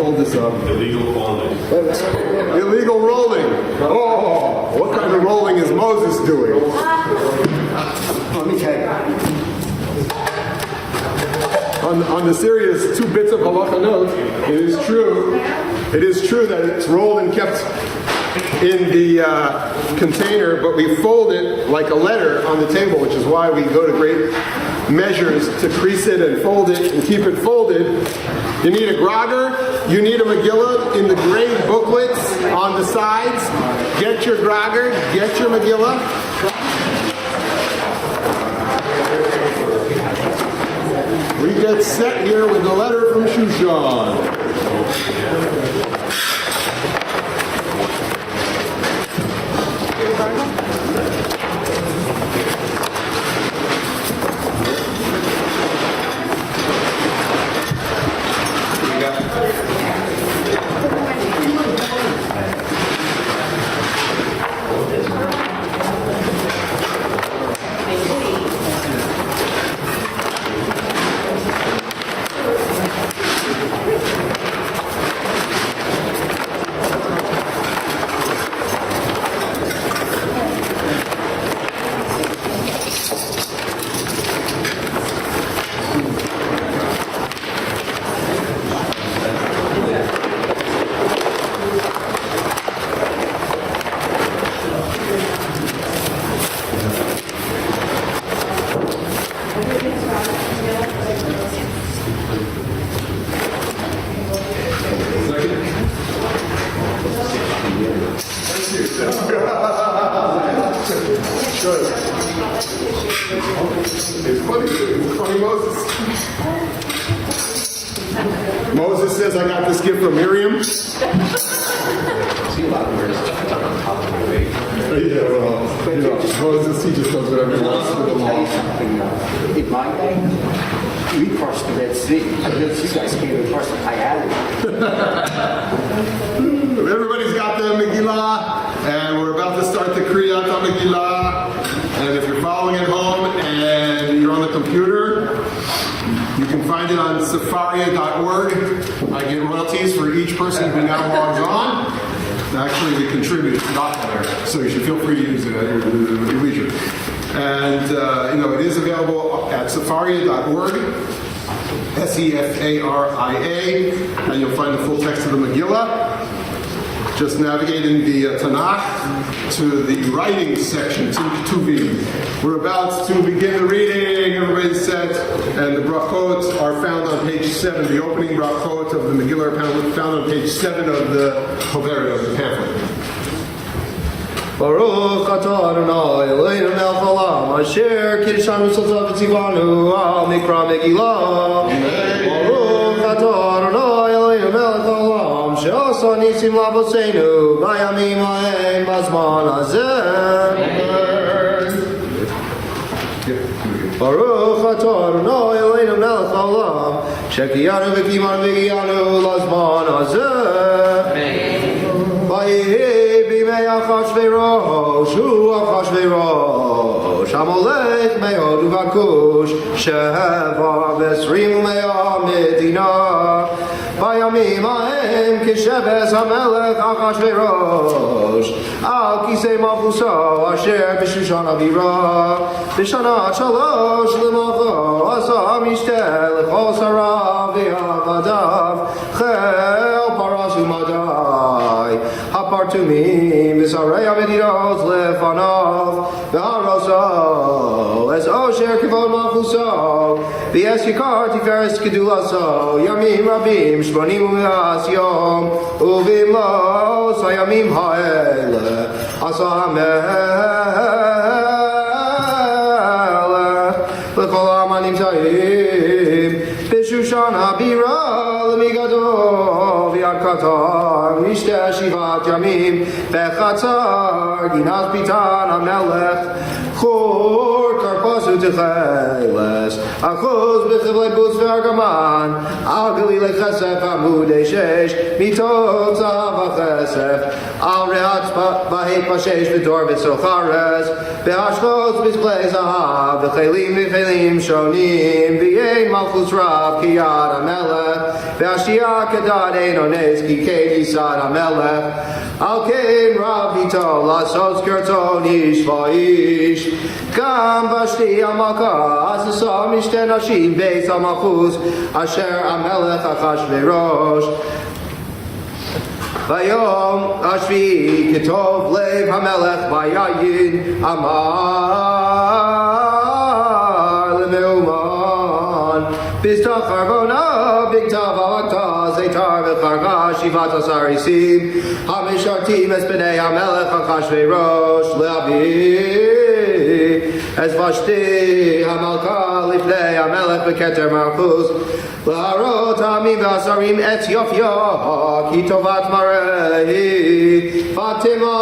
hold this up. Illegal falling. Illegal rolling. Oh, what kind of rolling is Moses doing? Let me tell you. On the series 2 bits of halacha note, it is true that it's rolled and kept in the container, but we fold it like a letter on the table, which is why we go to great measures to crease it and fold it and keep it folded. You need a grogger, you need a Megillah in the gray booklets on the sides. Get your grogger, get your Megillah. We get set here with the letter from Shushan. It's funny Moses. Moses says, I got this gift from Miriam. Yeah, well, Moses, he just does whatever he wants with the law. In my day, we crossed the Red Sea. You guys came across it. I added it. Everybody's got the Megillah, and we're about to start the Kriyat Megillah. And if you're following at home and you're on the computer, you can find it on safaria.org. I get royalties for each person who now logs on. Actually, we contribute not there, so you should feel free to use it at your leisure. And it is available at safaria.org, SEFARIA, and you'll find the full text of the Megillah. Just navigating the Tanakh to the writing section, to be. We're about to begin the reading. Everybody's set, and the brachot are found on page 7. The opening brachot of the Megillah are found on page 7 of the Hoveret, of the pamphlet. Baruch atah Adonai Eloheinu melech haolam asher kiddushanu v'tziltav v'tzivanu al mikra Megillah. Baruch atah Adonai Eloheinu melech haolam she'asa nisim la'avoseinu b'yamim ha'em b'zman hazeh. Baruch atah Adonai Eloheinu melech haolam she'kiyanu v'kimanu v'giyanu l'zman hazeh. Achashverosh, Hu Achashverosh, Amalek Me'od Uvakush, Sheva Vesrim Me'ah Medina, Vayamim Ha'em Kisheves HaMelech Achashverosh, Al Kisei Malchuso, Asher B'Shushan Avira, B'Shana Shalosh L'Macho, Asa Mishtel L'Chol Sarav V'Avadav, Chel Parasu Madai, Hapartumim V'Sarei Amediros Lefanav V'Haroso Es Osher Kivod Malchuso V'Es Yikar Tiferes Kedulaso Yamim Rabim Shmonim U'As Yom Uvimlos Hayamim Ha'ele Asa HaMelech L'Chol HaManim Zayim B'Shushan HaBira L'Migado V'Yakatar Mishte Shivat Yamim Bechatzar Ginaz Pitan HaMelech Chor Karpo Vasu Techeles, Achuz Bechevle Bus Vergaman, Al Galile Chesef Amudei Shesh, Mitot Zav Chesef, Al Rehat Bahet Pashesh Vidor Visochares, Beashchos Bisplei Zahav, V'chelim Shonim, V'yein Malchus Rav Kiyad HaMelech, V'ashiyah Kedad Ein Ones Kikei Yisad HaMelech, Al Kein Rav Vito, Lasos Kerton Ish Va'ish, Gam Vashti Amaka, Asasa Mishten Hashim Beis HaMalchus, Asher HaMelech Achashverosh, Vayom Ashvi Ketov Lev HaMelech Vayayin Amar Lemeuman Bistach Arvona Bigtav Avakta Zaitar V'Charga Shivat Asarisim Hamishartim Espedei HaMelech Achashverosh Le'avi Es Vashti HaMalka Lifnei HaMelech V'Keter Malchus L'harot ha'amim v'asarim et yofya ki tovat marei Fatima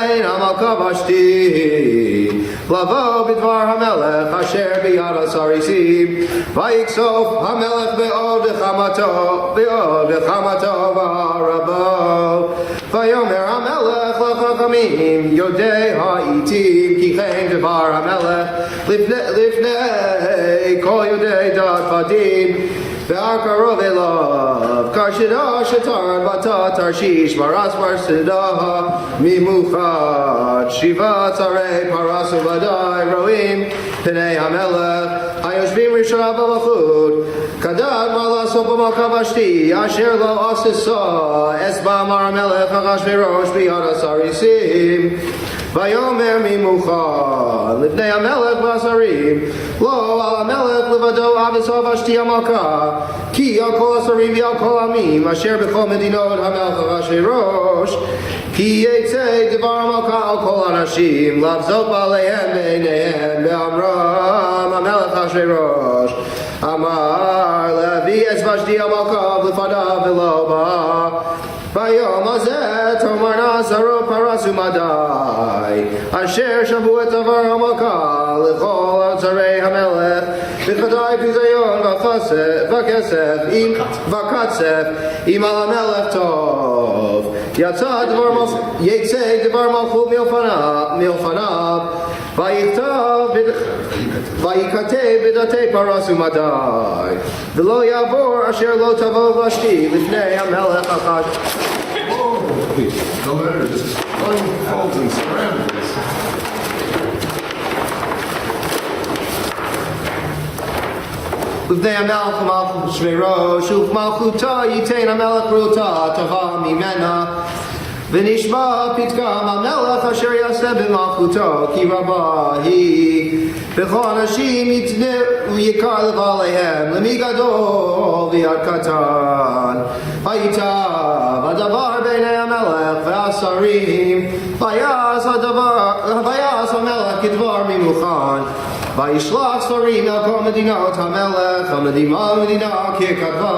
ein hamalka vashti Lavo b'dvar hamelech asher b'yad asarisim Vayiksof hamelech be'od v'chamato v'arabo Vayomer hamelech l'chachamim Yodei ha'itim ki chen dvar hamelech Lifnei kol yodei dat vadim Ve'arkarov elav Karshida shetar Bata tarshish Maras marsida Mimuchat Shiva tzarei Parasu vadai Roim Penei hamelech Hayoshvim rishav Malachut Kadad malaso b'malka Asher lo asisa Esba mar hamelech Achashverosh b'yad asarisim Vayomer mimucha Lifnei hamelech v'asarim Lo al hamelech levado avisav vashti hamalka Ki al kol asarim v'al kol amim Asher b'chol medinot hamelech Achashverosh Ki yetzei devar hamalka al kol anashim Lavzot b'aleihem b'eineihem Be'amram hamelech Achashverosh Amar levi es vashti hamalka V'fadav v'lo Vayom hazeh tomar nazaro parasu madai Asher shavu et avar hamalka L'chol atzarei hamelech V'chadai pizayon v'kesef V'katzef Im al hamelech tov Yetzei devar malchut milfanav Vayikatei b'datei parasu madai V'lo yavor asher lo tavo vashti Lifnei hamelech Achashverosh Please, the letter just unfolds and scrambles. Lifnei hamelech Achashverosh U'chmalchuta yitein hamelech ruta tava mimena V'nishma pitkam hamelech asher yaseh b'malchuto ki rabah hi V'chol anashim yikar levaleihem Lemi gadol v'yad katan Vayitav hadavar b'nei hamelech v'asarim Vayas hamelech k'dvar mimuchan Vayishlach svarim el kol medinot hamelech Hamedima medina k'kadva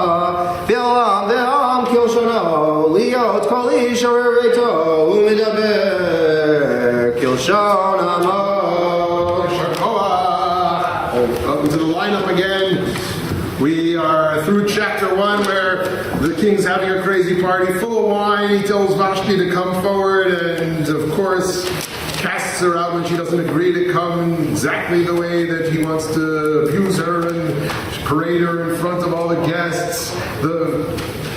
V'olam ve'am kilshono Liot kol ish arereto U'medaber kilshon hamo Welcome to the lineup again. We are through chapter 1 where the king's having a crazy party full of wine. He tells Vashti to come forward and, of course, casts her out when she doesn't agree to come exactly the way that he wants to abuse her and parade her in front of all the guests. The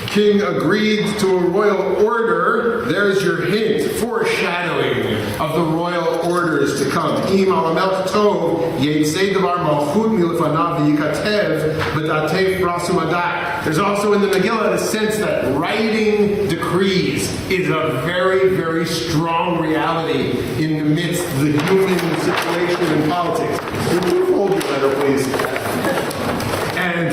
king agreed to a royal order. There's your hint, foreshadowing of the royal orders to come. Im al hamelech tov yetzei devar malchut milfanav v'yikatev b'datei parasu madai. There's also in the Megillah a sense that writing decrees is a very, very strong reality in the midst of the human situation and politics. Would you hold your letter, please? And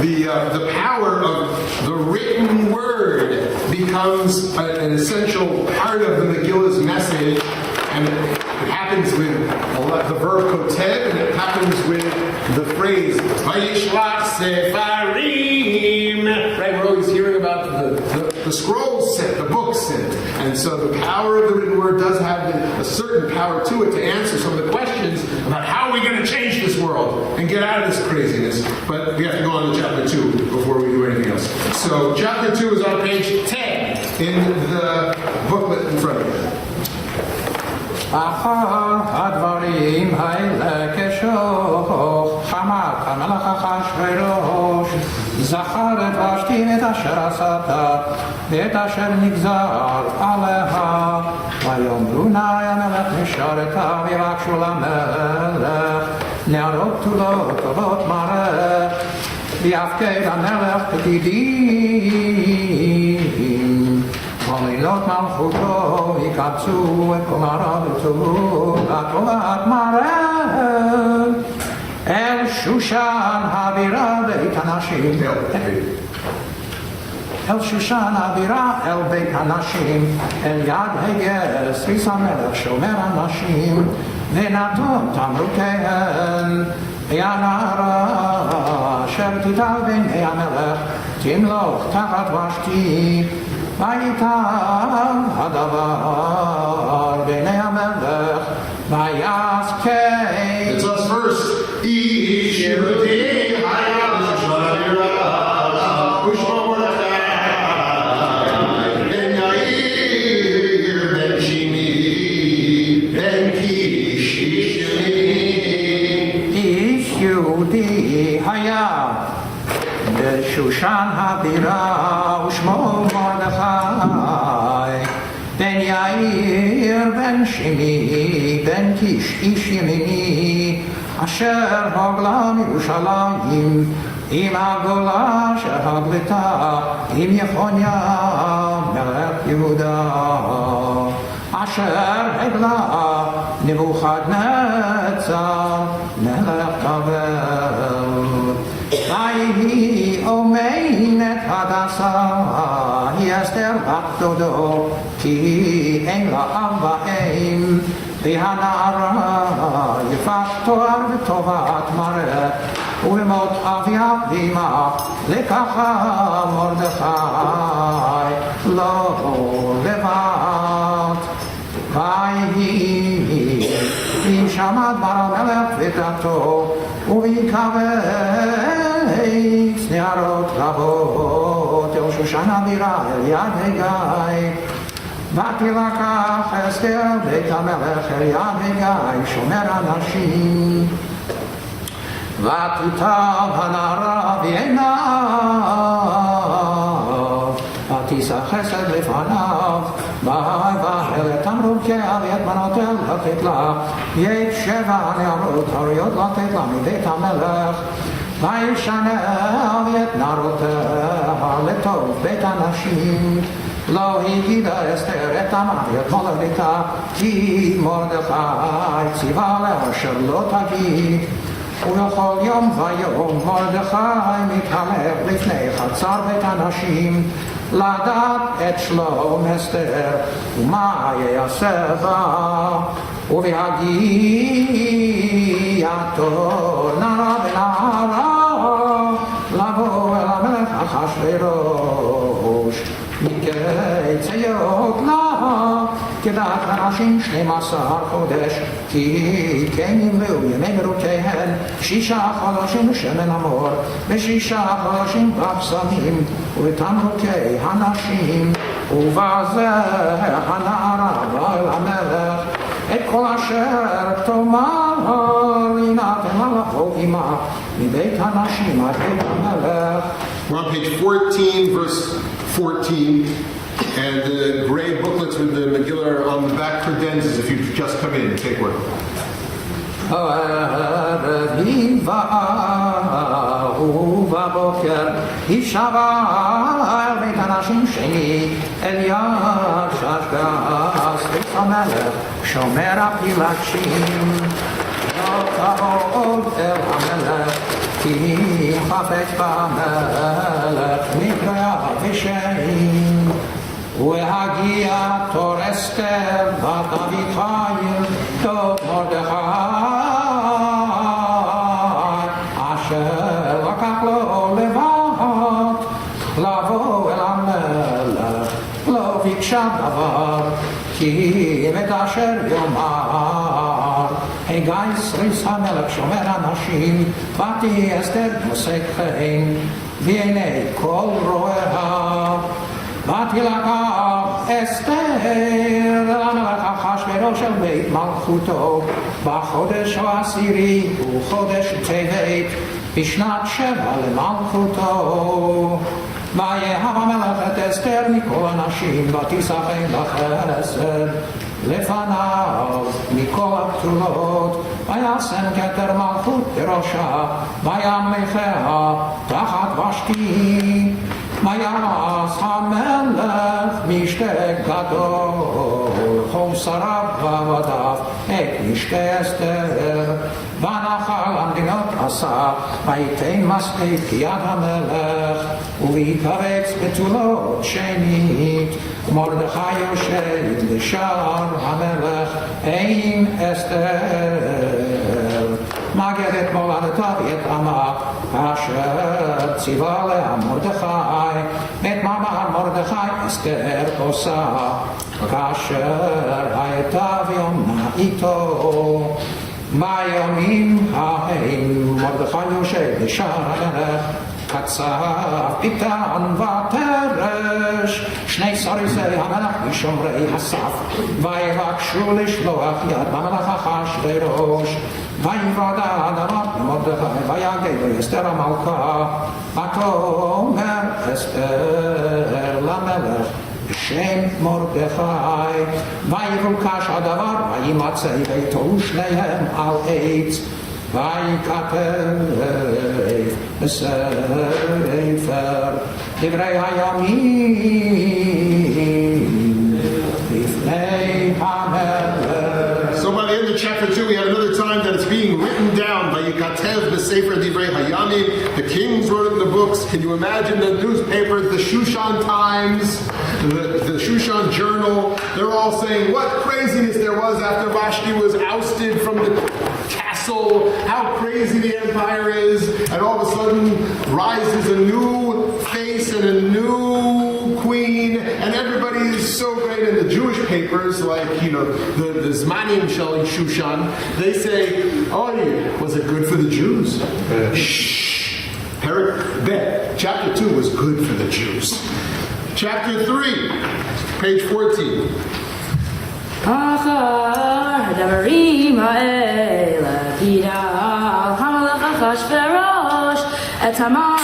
the power of the written word becomes an essential part of the Megillah's message, and it happens with the verb kotev, and it happens with the phrase vayishlach sefarim, right? We're always hearing about the scrolls sent, the books sent. And so the power of the written word does have a certain power to it to answer some of the questions about how are we going to change this world and get out of this craziness. But we have to go on to chapter 2 before we do anything else. So chapter 2 is on page 10 in the booklet in front of you. אחר הדברים האלה כשוך חמת המלך אחשוורוש זכר את ושתי את אשר עשת ואת אשר נגזר עליה ויאמרו נא המלך משרתה ויבקשו למלך להראות תולות טובות מראה ויפקד המלך פקידים ולילות מלכותו יקבצו את כל מרדתו לטובת מראה אל שושן הבירה בית הנשים אל שושן הבירה אל בית הנשים אל יד הגר סריס המלך שומר הנשים ונתון תמרותיהן והנערה אשר תיטל בעיני המלך תמלוך תחת ושתי ויטל הדבר בעיני המלך ויעשה It's us first. איש יהודי היה בשבירה ושמו מרדכי בן יאיר בן שימי בן קיש איש ימין איש יהודי היה בשושן הבירה ושמו מרדכי בן יאיר בן שימי בן קיש איש ימיני אשר הוגלה מירושלים עם הגולה שהגלתה עם יחוניה מלך יהודה אשר הגלה נבוכדנצר מלך בבל ויהי אומנת הדסה היא אסתר בת דודו כי אין לה אב ואם והנערה יפת תואר וטובת מראה ולמות אביה ואמה לקחה מרדכי לא לבד ויהי אם שמע דבר המלך ודתו וביקבץ נערות רבות אל שושן הבירה אל יד הגיא ותלקח אסתר בית המלך אל יד הגיא שומר הנשים ותיטב הנערה בעיניו ותישא חסד לפניו ויבהל את תמרוקיה ואת בנותיה לתת לה יש 7 נערות הוריות לתת לה מבית המלך וישנה את נערותיה לטוב בית הנשים לא הגידה אסתר את עמה ואת מולדתה כי מרדכי ציווה לה אשר לא תגיד ובכל יום ויום מרדכי מתהלך לפני חצר בית הנשים לדעת את שלום אסתר ומה יעשה בה ובהגיע תור נערה ונערה לבוא אל המלך אחשוורוש מקציות לה כדעת הנשים 12 חודש כי כן ימלאו ימי גרותיהן 6 חודשים בשמן המור ו6 חודשים בבשמים ובתמרוקי הנשים ובזה הנערה בא אל המלך את כל אשר תאמר יינתן לה לבוא עמה מבית הנשים עד בית המלך. We're on page 14, verse 14, and the gray booklets with the Megillah are on the back credenzas if you've just come in. Take one. ובבוקר הישבע אל בית הנשים שני אל יד ששגה סריס המלך שומר הפילגשים לא תבוא אל המלך כי חפץ במלך נקרא בשם והגיע תור אסתר בת אביחיל דוד מרדכי אשר לקח לו לבד לבוא אל המלך, לא ביקשה דבר, כי אם את אשר יאמר. הגיא סריס המלך שומר אנשים, ותהי אסתר נושאת חן, והנה כל רואיה. ותלקח אסתר אל המלך אחשוורוש אל בית מלכותו, בחודש העשירי וחודש טבת, בשנת 7 למלכותו. ויאהב המלך את אסתר מכל הנשים, ותישא חן בחסד לפניו מכל הבתולות, וישם כתר מלכות בראשה, וימליכיה תחת ושתי. ויעש המלך משתה גדול, כל שריו ועבדיו את משתה אסתר, ונחל המדינות עשה, ויתן מספיק יד המלך, ויקבץ בתולות שנית. מרדכי יושב לשער המלך, אין אסתר. מגד את מולדתה ואת עמה, אשר ציווה לה מרדכי, את מעמד מרדכי אסתר עושה, כאשר הייתה ויאמנה איתו. בימים ההם מרדכי יושב לשער המלך, קצב פיתן ותרש שני סריסי המלך משומרי הסף, ויבקשו לשלוח יד במלך אחשוורוש. ויבעט האדמה למרדכי, ויגד אסתר המלכה, ותאמר אסתר למלך בשם מרדכי. ויבוקש הדבר, וימצא ביתו ושניהם על עץ, וייכתב בספר דברי הימים לפני המלך. So by the end of chapter 2, we have another time that it's being written down by Yikatev B'Sefer Divrei Hayamim. The kings wrote it in the books. Can you imagine the newspapers, the Shushan Times, the Shushan Journal? They're all saying what craziness there was after Vashti was ousted from the castle, how crazy the empire is, and all of a sudden rises a new face and a new queen, and everybody is so great. In the Jewish papers, like, the Zmanim Shushan, they say, oh, was it good for the Jews? Shh. Perik Bet, chapter 2 was good for the Jews. Chapter 3, page 14. אחר הדברים האלה גידל המלך אחשוורוש את המן.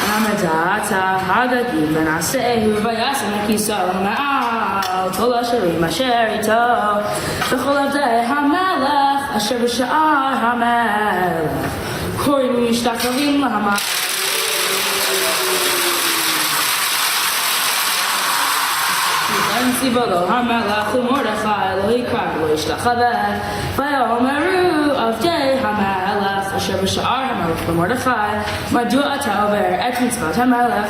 המדעת הגדי ונעשהו וישם לכיסו מעל כל השרים אשר איתו וכל עבדי המלך אשר בשער המלך קוראים משתחווים להמלך. ציווה לו המלך ומרדכי לא יקרא ולא ישתחווה, ויאמרו עבדי המלך אשר בשער המלך למרדכי, מדוע אתה עובר את מצוות המלך?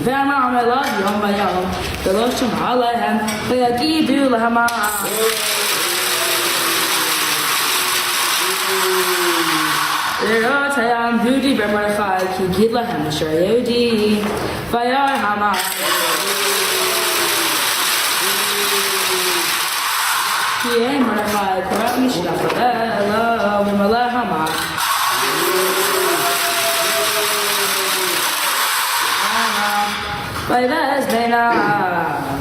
ואמר המלך יום ויום ולא שמע עליהם, ויגידו להמלך לראות יעמדו דיבר מרדכי כי גיד להם אשר יהודי. וירא המלך כי אין מרדכי קורא משתחווה לו ומלא המלך ויבז ביניו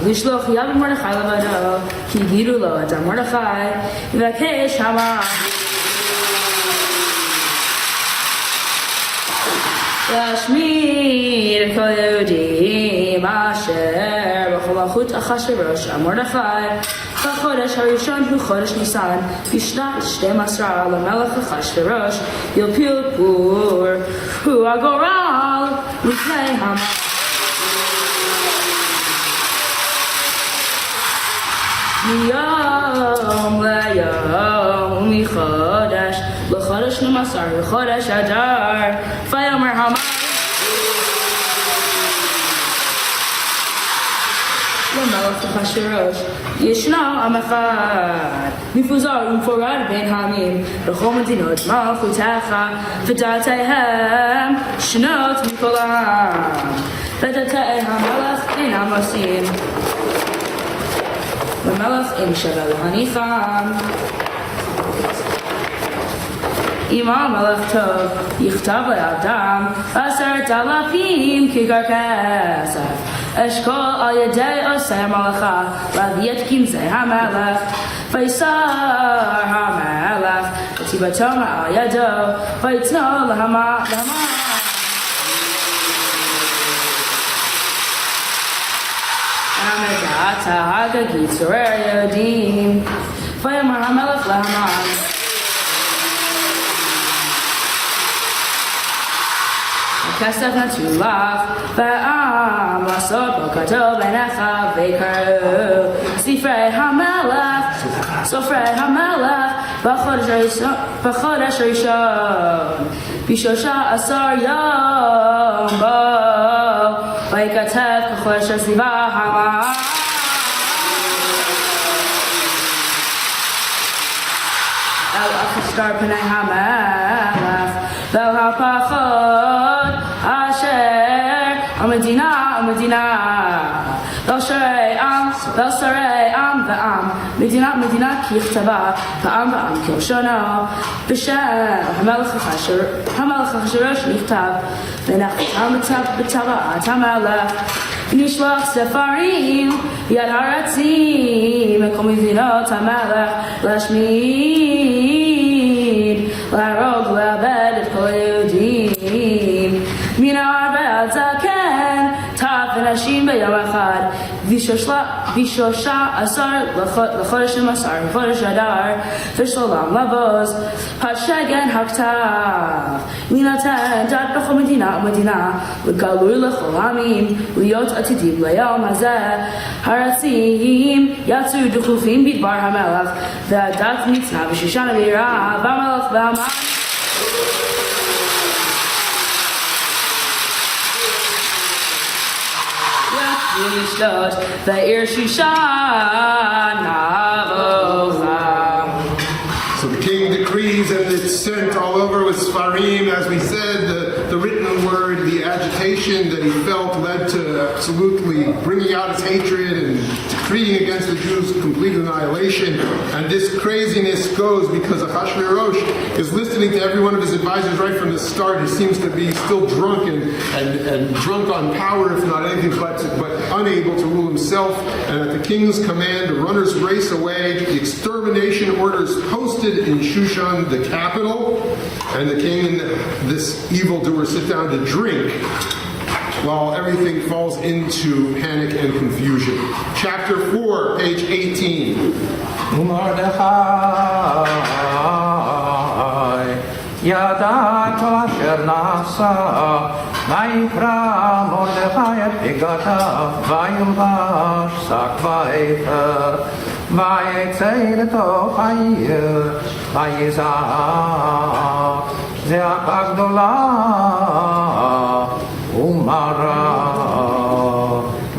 לשלוח יד מרדכי לבדו כי גידו לו את מרדכי ויבקש המלך להשמיד את כל היהודים אשר בכל מלכות אחשוורוש מרדכי בחודש הראשון הוא חודש ניסן בשנת 12 למלך אחשוורוש יפיל פור הוא הגורל לפני המלך מיום ליום ומחודש לחודש 12 לחודש אדר ויאמר המלך למלך אחשוורוש ישנו עם אחד, מפוזר ומפורד בין העמים, בכל מדינות מלכותך, ודעתיהם שנות מכל העם, ודעתי המלך אינם עושים, ומלך אין שווה להניחם. אם המלך טוב, יכתב לאדם 10,000 כיכר כסף. אשכול על ידי עושי המלאכה, להביא את כנזי המלך. ויסר המלך את סיבתו מעל ידו, ויתנו להמן. המדעת ההגגית צורר יהודים. ויאמר המלך להמן, הכסף נתנו לך, והעם לעשות ברכתו בעיניך, ויקראו סופרי המלך בחודש הראשון, ב13 יום בו, וייכתב כחודש הסביבה המן. אל אכסתר פני המלך, ואל הפחות אשר המדינה, ואל שרי עם ועם, מדינה ככתבה, ועם כלשונו, בשם המלך אחשוורוש נכתב, ונחתם בטבעת המלך, נשלח ספרים ביד הארצים מכל מדינות המלך, להשמיד, להרוג ולאבד את כל היהודים, מנער ועד זקן, טף ונשים ביום אחד, ב13 לחודש 12 בחודש אדר, ושלום לבוז, השגן הכתב, להינתן דת בכל מדינה ומדינה, וגלוי לכל העמים, להיות עתידים ליום הזה. הרצים יצאו דחופים בדבר המלך, והדת ניתנה בשושן הבירה, והמלך והמן לשלוט בעיר שושן נבוכה. So the king decrees, and it's sent all over with Sfarim, as we said, the written word, the agitation that he felt led to absolutely bringing out his hatred and decreeing against the Jews complete annihilation. And this craziness goes because Ahasuerus is listening to every one of his advisors right from the start. He seems to be still drunk and drunk on power, if not anything but unable to rule himself. And at the king's command, the runners race away. The extermination orders posted in Shushan, the capital, and the king and this evildoer sit down to drink while everything falls into panic and confusion. Chapter 4, page 18. ידע כל אשר נעשה, ויקרא מרדכי את בגדיו, וילבש שק ואפר, ויצא לתוך העיר, ויזעק זעקה גדולה ומרה,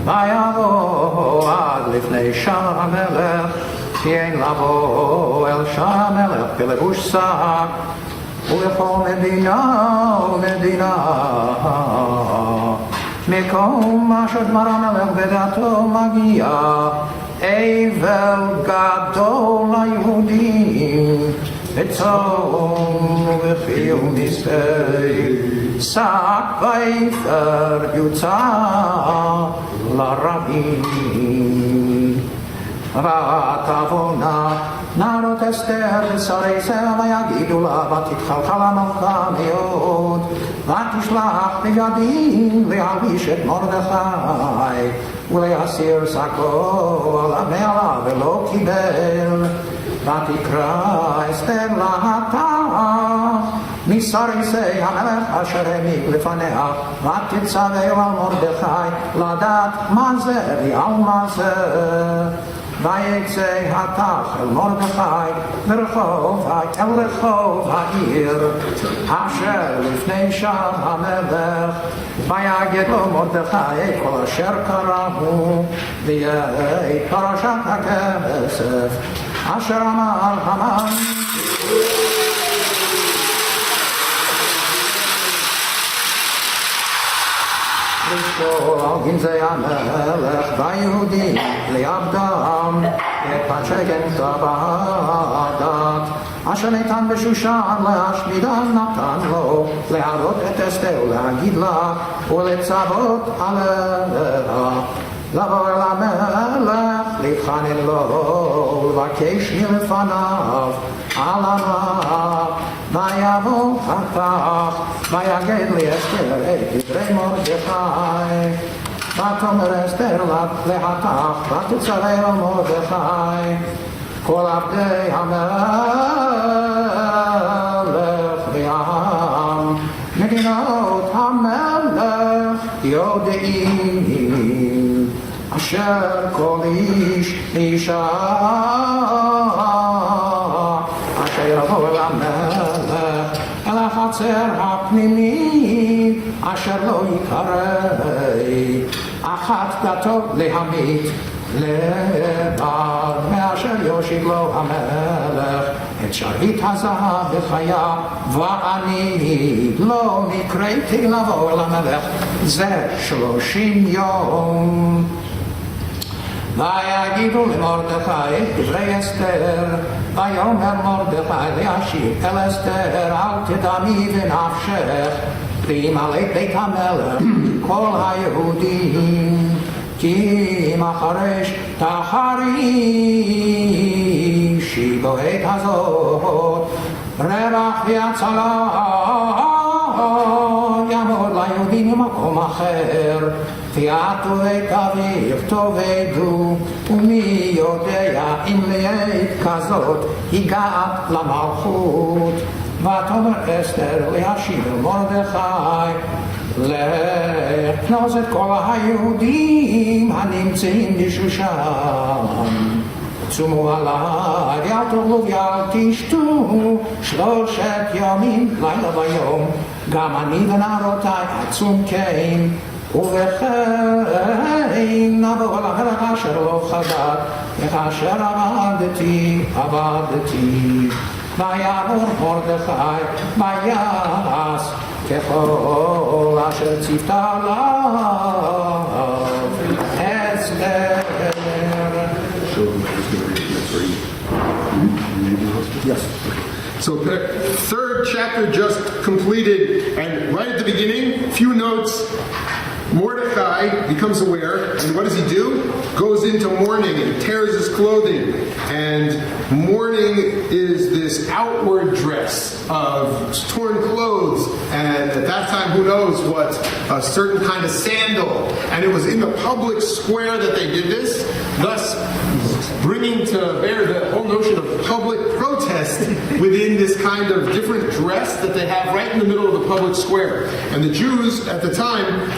ויבוא עד לפני שער המלך, כי אין לבוא אל שער המלך בלבוש שק, ולכל מדינה ומדינה מקום אשר דבר המלך בדעתו מגיע אבל גדול ליהודים בצום ובכי ומספי שק ואפר יוצא לרבים ותבונה נערות אסתר ושרי סלע ויגידו לה ותתחלחל המלכה מאוד ותשלח בגדים להלביש את מרדכי ולהסיר שקו על המעלה ולא קיבל ותקרא אסתר להתה מסריסי המלך אשר העמיד לפניה ותצווה על מרדכי לדעת מה זה ועל מה זה ויצא התח אל מרדכי לרחוב אל רחוב העיר אשר לפני שם המלך ויגד לו מרדכי כל אשר קראו ויהי פרשת הכסף אשר אמר המן לשקול גנזי המלך ביהודים לעבדם את השכן טבעת אשר ניתן בשושן להשמידם נתן לו להראות את אסתר ולהגיד לה ולצוות עליה לבוא אל המלך להתחנן לו ולבקש מלפניו על הרע ויבוא התח ויגד לאסתר את דברי מרדכי ותאמר אסתר להתח ותצווה על מרדכי כל עבדי המלך והעם מדינות המלך יודעים אשר כל איש אישה אשר יבוא אל המלך אל החצר הפנימית אשר לא יקרא אחת דתו להמית לבד מאשר יושיב לו המלך את שרביט הזהב בחיה ואני לא נקראתי לבוא אל המלך זה 30 יום ויגידו למרדכי את דברי אסתר ויאמר מרדכי להשיב אל אסתר אל תדמי בנפשך וימלא בית המלך כל היהודים כי אם אחריש תחרישי בו את הזאת רווח והצלה יעמוד ליהודים ממקום אחר ויעטו את אביך תאבדו ומי יודע אם לעת כזאת הגעת למלכות ותאמר אסתר להשיב אל מרדכי לכנוס את כל היהודים הנמצאים בשושן צומו עליי אל תאכלו ואל תשתו 3 ימים לילה ויום גם אני ונערותיי עצום כן ובכן נבוא אל המלך אשר לא חזק וכאשר עבדתי ויעבור מרדכי ויעש ככל אשר ציוותה עליו אסתר. Yes. So the third chapter just completed, and right at the beginning, few notes. Mordecai becomes aware, and what does he do? Goes into mourning and tears his clothing. And mourning is this outward dress of torn clothes, and at that time, who knows what, a certain kind of sandal. And it was in the public square that they did this, thus bringing to bear the whole notion of public protest within this kind of different dress that they have right in the middle of the public square. And the Jews at the time,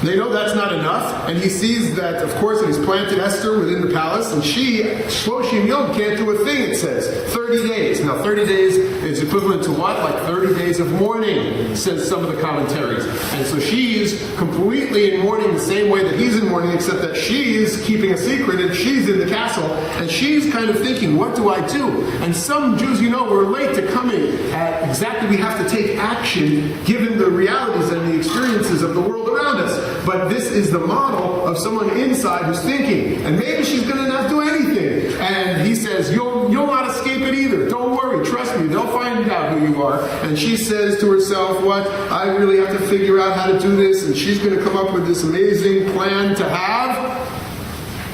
they know that's not enough, and he sees that, of course, and he's planted Esther within the palace, and she, 30 Yom, can't do a thing, it says. 30 days. Now, 30 days is equivalent to what? Like 30 days of mourning, says some of the commentaries. And so she's completely in mourning the same way that he's in mourning, except that she's keeping a secret, and she's in the castle, and she's kind of thinking, what do I do? And some Jews, were late to coming at exactly we have to take action, given the realities and the experiences of the world around us. But this is the model of someone inside who's thinking, and maybe she's going to not do anything. And he says, you'll not escape it either. Don't worry, trust me, they'll find out who you are. And she says to herself, what? I really have to figure out how to do this. And she's going to come up with this amazing plan to have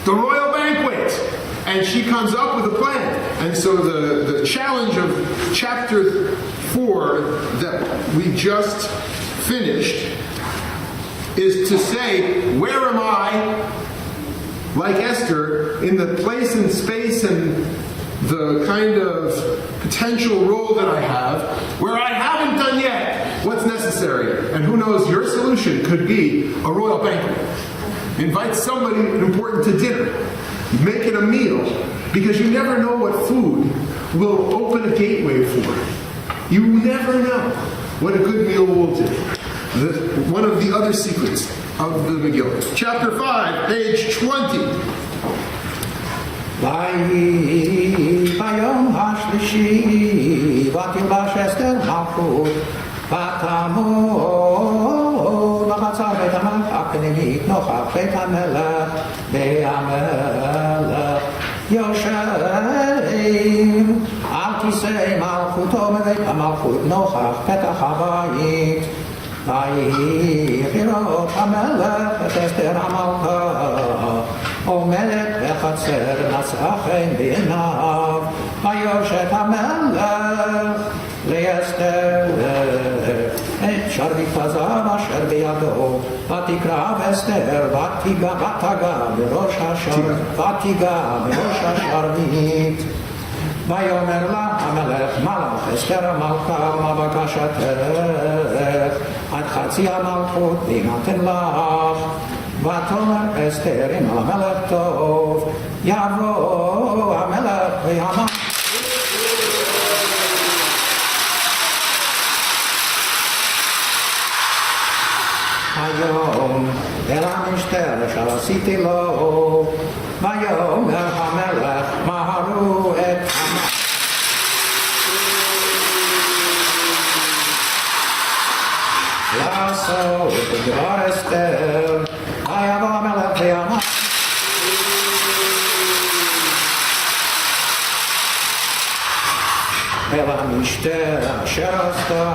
the royal banquet. And she comes up with a plan. And so the challenge of chapter 4 that we just finished is to say, where am I, like Esther, in the place and space and the kind of potential role that I have, where I haven't done yet what's necessary. And who knows, your solution could be a royal banquet. Invite somebody important to dinner. Make it a meal, because you never know what food will open a gateway for. You never know what a good meal will do. One of the other secrets of the Megillah. Chapter 5, page 20. ביום השלישי ותלבש אסתר מלכות ותעמוד בחצר בית המלך הפנימית נוכח בית המלך והמלך יושב על כיסא מלכותו בבית המלכות נוכח פתח הבית ויהי לראות המלך את אסתר המלכה עומדת בחצר נשאה חן בעיניו ויושת המלך לאסתר את שרביט הזהב אשר בידו ותקרב אסתר ותיגע בראש השרביט ויאמר לה המלך מלך אסתר המלכה מה בקשתך עד חצי המלכות תינתן לך ותאמר אסתר אם המלך טוב יבוא המלך ויאמר היום אל המשתה אשר עשיתי לו ויאמר המלך מהרו את המלך לעשות את דבר אסתר ויבוא המלך ויאמר אל המשתה אשר עשתה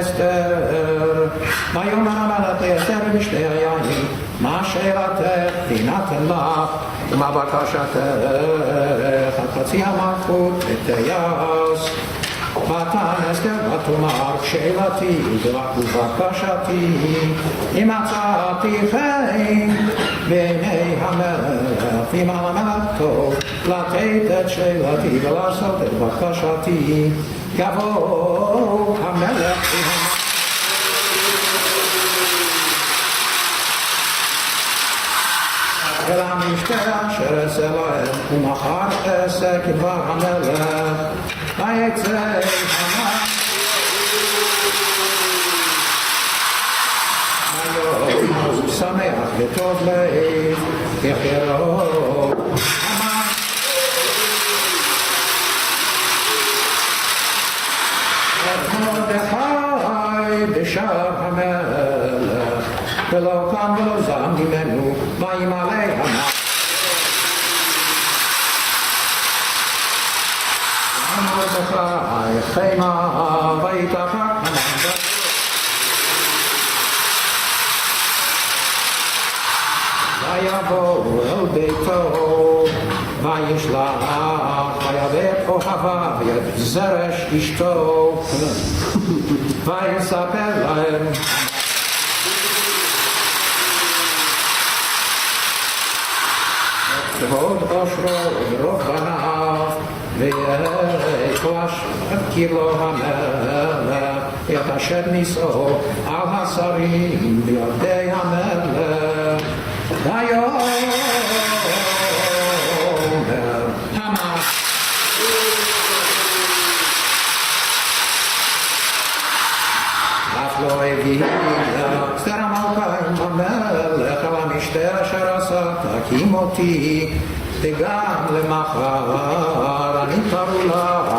אסתר ויאמר המלך לאסתר במשתה היין מה שאלתך תינתן לך ומה בקשתך עד חצי המלכות ותיעש ותען אסתר ותאמר שאלתי ובקשתי אם מצאתי חן בעיני המלך אם על המלך טוב לתת את שאלתי ולעשות את בקשתי יבוא המלך אל המשתה אשר אעשה להם ומחר אעשה כדבר המלך ויצא המלך היום הוא שמח וטוב לב כחירו את מרדכי בשער המלך ולא קם ולא זם ממנו וימלא המלך מרדכי חמה ויתרחק המלך ויבוא אל ביתו וישלח ויבא את אוהביו ואת זרש אשתו ויספר להם כבוד עושרו וברוך בניו ויכבש כאילו המלך את אשר נישאו על השרים בידי המלך ויאמר המלך אף לא הגיע אסתר המלכה עם המלך על המשתה אשר עשה תקים אותי וגם למחר אני קראו לך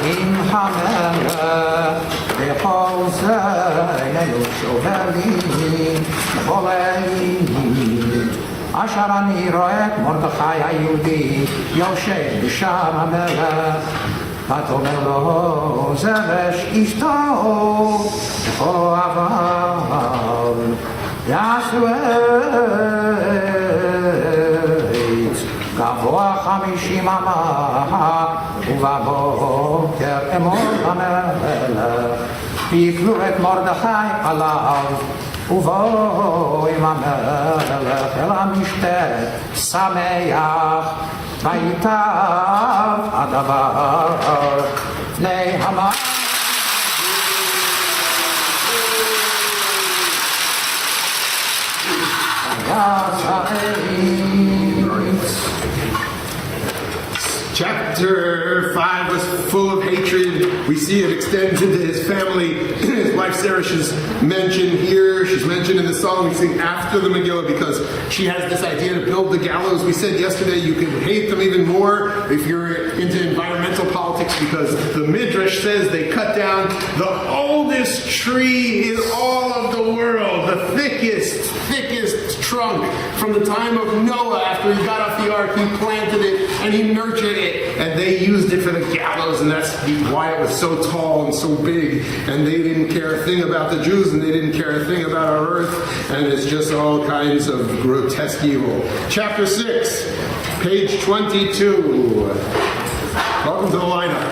עם המלך וכל זה איננו שובר לי בכל עת אשר אני רואה את מרדכי היהודי יושב בשער המלך ותאמר לו זרש אשתו וכל אוהביו יעשו גבוה 50 אמה ובבוקר אמור המלך ויקלו את מרדכי עליו ובוא עם המלך אל המשתה שמח ויטב הדבר לפני המלך יעש הארץ Chapter 5 was full of hatred. We see it extends into his family. His wife Sarah is mentioned here. She's mentioned in the song we sing after the Megillah because she has this idea to build the gallows. We said yesterday you can hate them even more if you're into environmental politics because the Midrash says they cut down the oldest tree in all of the world, the thickest trunk from the time of Noah. After he got off the ark, he planted it and he nurtured it, and they used it for the gallows, and that's why it was so tall and so big. And they didn't care a thing about the Jews, and they didn't care a thing about our earth, and it's just all kinds of grotesque evil. Chapter 6, page 22. Welcome to the lineup.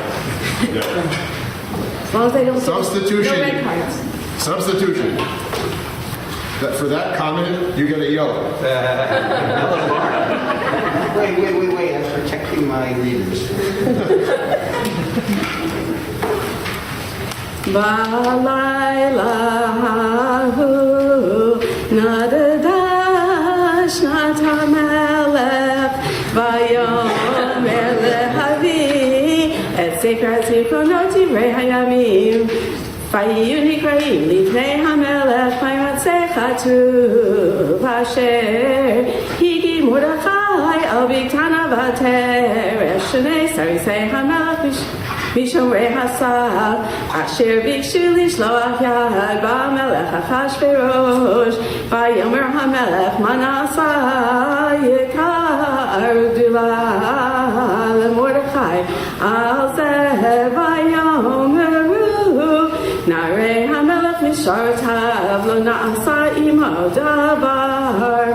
As long as they don't Substitution. no red cards. Substitution. For that comment, you get a yellow. Wait. I'm protecting my readers. Balayla hu nadadash natamelech vayomer lehavi et sekrat zichronoti rehayamim vayiyuni kraim lifnei hamelech vaymatzechatu vasher higi mordechai al biktana vateresh shnei sarisei hamelech Mishomrei Hasal, Asher Bikshu Lishloach Yad, Ba'melech Achashverosh, Vayomer HaMelech Manasa Yikar Udula LeMordechai, Al Zeh Vayomeru, Narei HaMelech Mishartav, Lo Na'asa Imo Davar,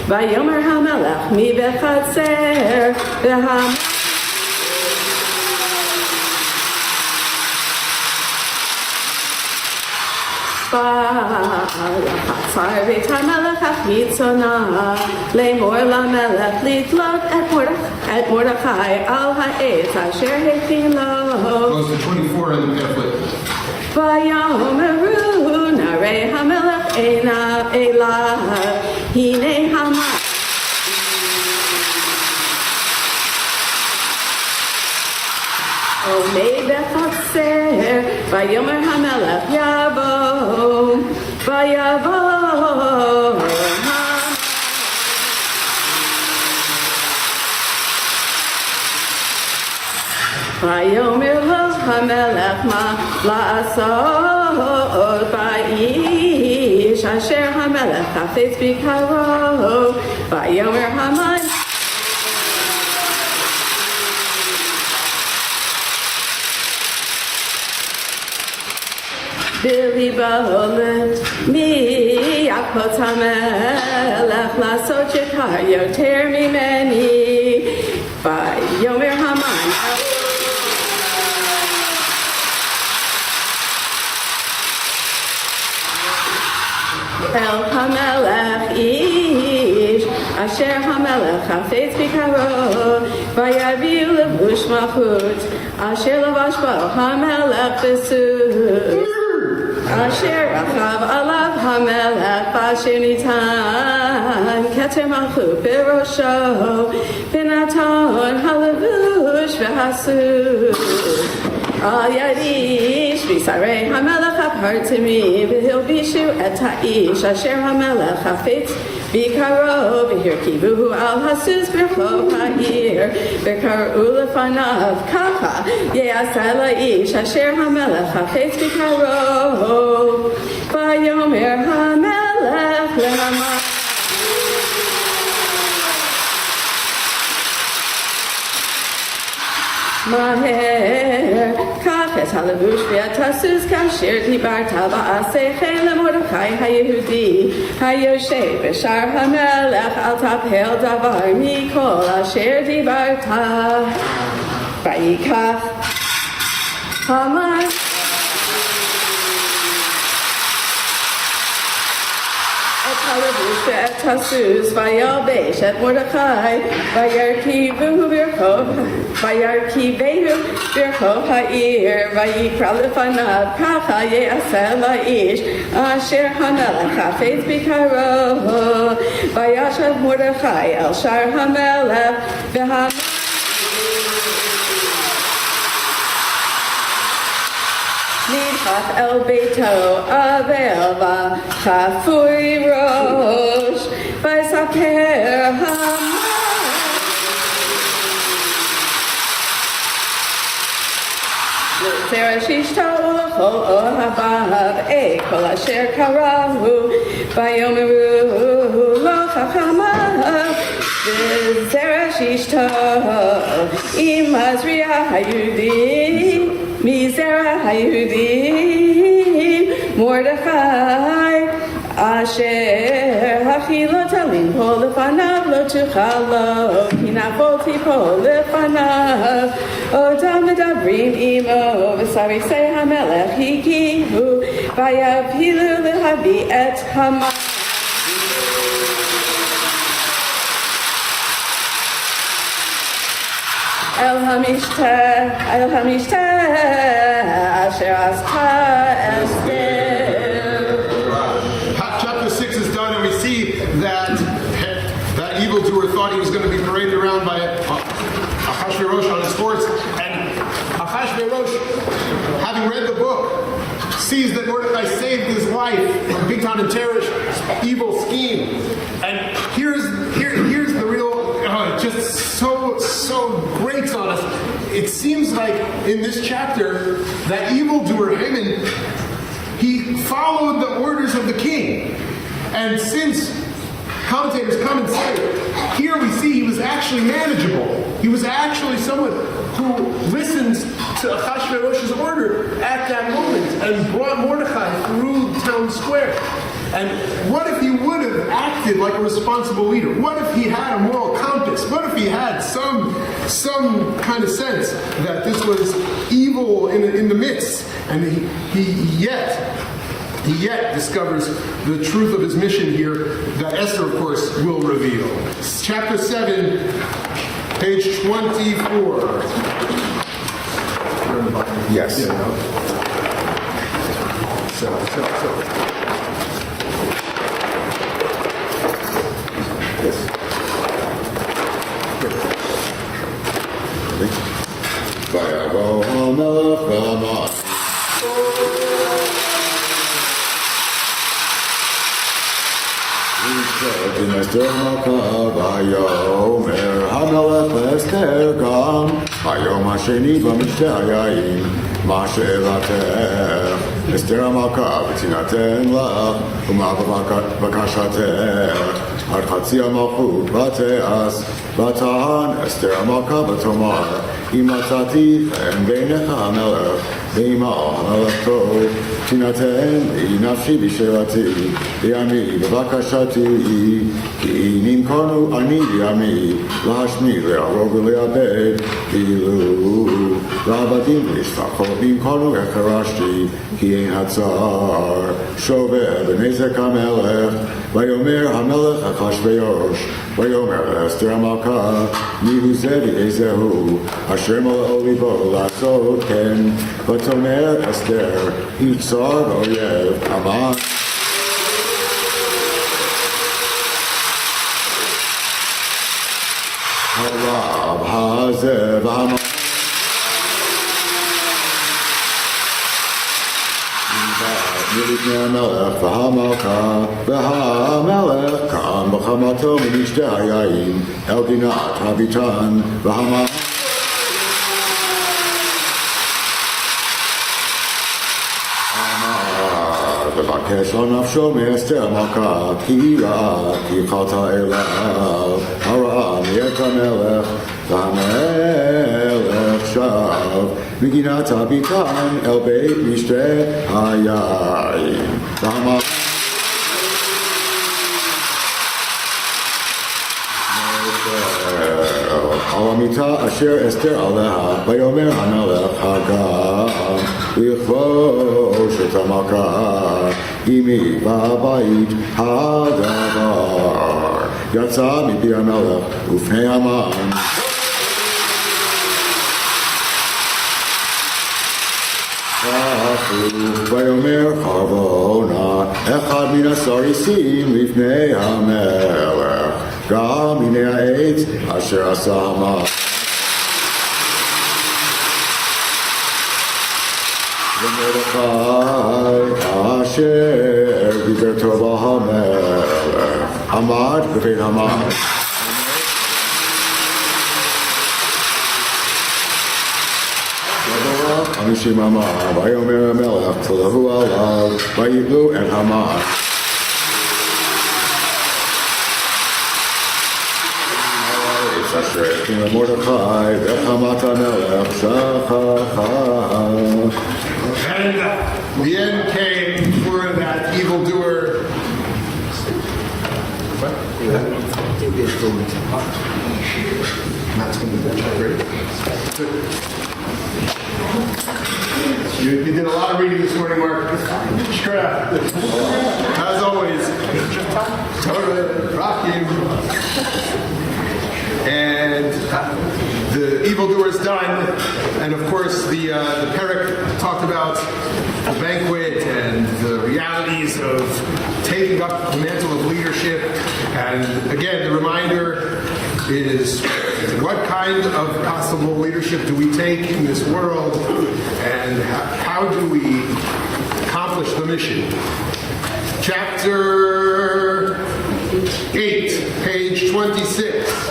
Vayomer HaMelech Mi Bechatzer, V'HaMelech Chatzar Beit HaMelech HaChitzona Le'mor LaMelech Litlot et Mordechai Al Ha'etz Asher Hechin Lo Goes to 24 in the pamphlet. Vayomeru Narei HaMelech Eina Elah Hinei HaMelech Omei Bechatzer Vayomer HaMelech Yavo Vayavo Vayomer HaMelech Ma La'asot Va'ish Asher HaMelech Hafetz Bikaro Vayomer HaMelech Billy Bolet, me, Yakot HaMelech, Lasot Shekar, Yoter Mimeni, Vayomer Haman. El HaMelech Ish, Asher HaMelech Hafetz Bikaro, Vayaviu Levush Malchut, Asher Lavash Bo HaMelech Besut. Asher Rachav Alav HaMelech B'asher Nitan Keter Malchut B'rosho B'naton Halevush V'hasut Al Yadish B'sarei HaMelech Apartimi V'hilbishu et Ha'ish Asher HaMelech Hafetz B'karo V'hirkivuhu Al Hasus B'cho Ha'ir V'karu Lefanav Kaka Ye'aseh La'ish Asher HaMelech Hafetz B'karo Vayomer HaMelech Le'hamah Maher Kafet Halevush V'atasus Kasher Dibarta Ba'aseichen LeMordechai HaYehudi HaYoshev B'shar HaMelech Al Tapel Davar Mikol Asher Dibarta Vayikach Haman Et Hasus Vayalbesh et Mordechai Vayarkivu Bircho Ha'ir Vayikra Lefanav Kacha Ye'aseh La'ish Asher HaMelech Hafetz B'karo Vayashav Mordechai El Shar HaMelech Nishach el beito avelva chafui rosh v'saper Sarah Shishto Chol Ohabav Kol Asher Karahu Vayomeru Lo Chachamav Sarah Shishto Imazriya Hayudim Mizera Hayudim Mordechai Asher Hachilo Talim Pol Lefanav Lo Tuchalo Kinafol Tipol Lefanav Odam Medabrim Imo V'Sarisei HaMelech Hikihu Vayavhilu Lehavi Et Hama El Hamishta Asher Asta Esther. Chapter 6 is done, and we see that that evildoer thought he was going to be paraded around by Ahasuerus on his horse, and Ahasuerus, having read the book, sees that Mordecai saved his life from Bigtan and Teresh evil scheme. And here's the real, it just so grates on us. It seems like in this chapter, that evildoer Haman, he followed the orders of the king. And since commentators come and say, here we see he was actually manageable. He was actually someone who listened to Ahasuerus' order at that moment and brought Mordecai through the town square. And what if he would have acted like a responsible leader? What if he had a moral compass? What if he had some kind of sense that this was evil in the midst? And he yet discovers the truth of his mission here that Esther, of course, will reveal. Chapter 7, page 24. Yes. So. Yes. Vayavo HaMelech v'Amar. In Esther Malka Vayomer HaMelech Esther Gam Hayom HaSheni B'Mishte HaYayim Ma She'elatech Esther Malka V'tinaten Lach U'ma B'kashatech Ad Chatzi HaMalchut V'te'as V'tahan Esther Malka V'tomar Imatzati Chen Beinecha HaMelech V'Imal HaMelech Tov Tinaten Li Nafshi B'She'elati Li'ami B'Bakashati Ki Nimkonu Ani Li'ami Lahashmi Le'arog Le'abed Ilu La'abadim L'Ishfachot Nimkonu Echarashti Ki Ein Hatzar Shoveh B'Nezek HaMelech Vayomer HaMelech Achashverosh Vayomer Esther HaMalka Mihu Zeh V'Ezehu Asher Mala'o Libo La'asot Ken V'tomer Esther Yitzar V'Oyev Haman Harav Hazeh V'Haman Militnei HaMelech V'Hamalka V'Hamelech Kam B'chamato Minishte HaYayim El Dinat HaBitan V'Hamal V'Vakesh L'Nafsho Me'Esther Malka Ki Ra'a Ki Chalta Elav Hara'a Mi'et HaMelech V'Hamelech Shav Miginat HaBitan El Beit Mishte HaYayim V'Hamal Alamita Asher Esther Aleha Vayomer HaMelech Hagam Lichvosh Et HaMalka Imi V'Abayit Hadavar Yatsa Mipi HaMelech Ufnei Haman Vayomer Charvona Echad Min HaSarisim Lifnei HaMelech Gam Minei HaEtz Asher Asa Haman מרדכי אשר דיברתו בהמלך עמד בבית המלך. חמישים אמה, ויאמר המלך צלחו עליו, ויבלו את המן. אשר הקים מרדכי וחמת המלך שכחה. And the end came for that evildoer. You did a lot of reading this morning, Mark. As always. Totally. Rocking. And the evildoer is done, and of course the Perek talked about the banquet and the realities of taking up the mantle of leadership. And again, the reminder is what kind of possible leadership do we take in this world, and how do we accomplish the mission? Chapter 8, page 26.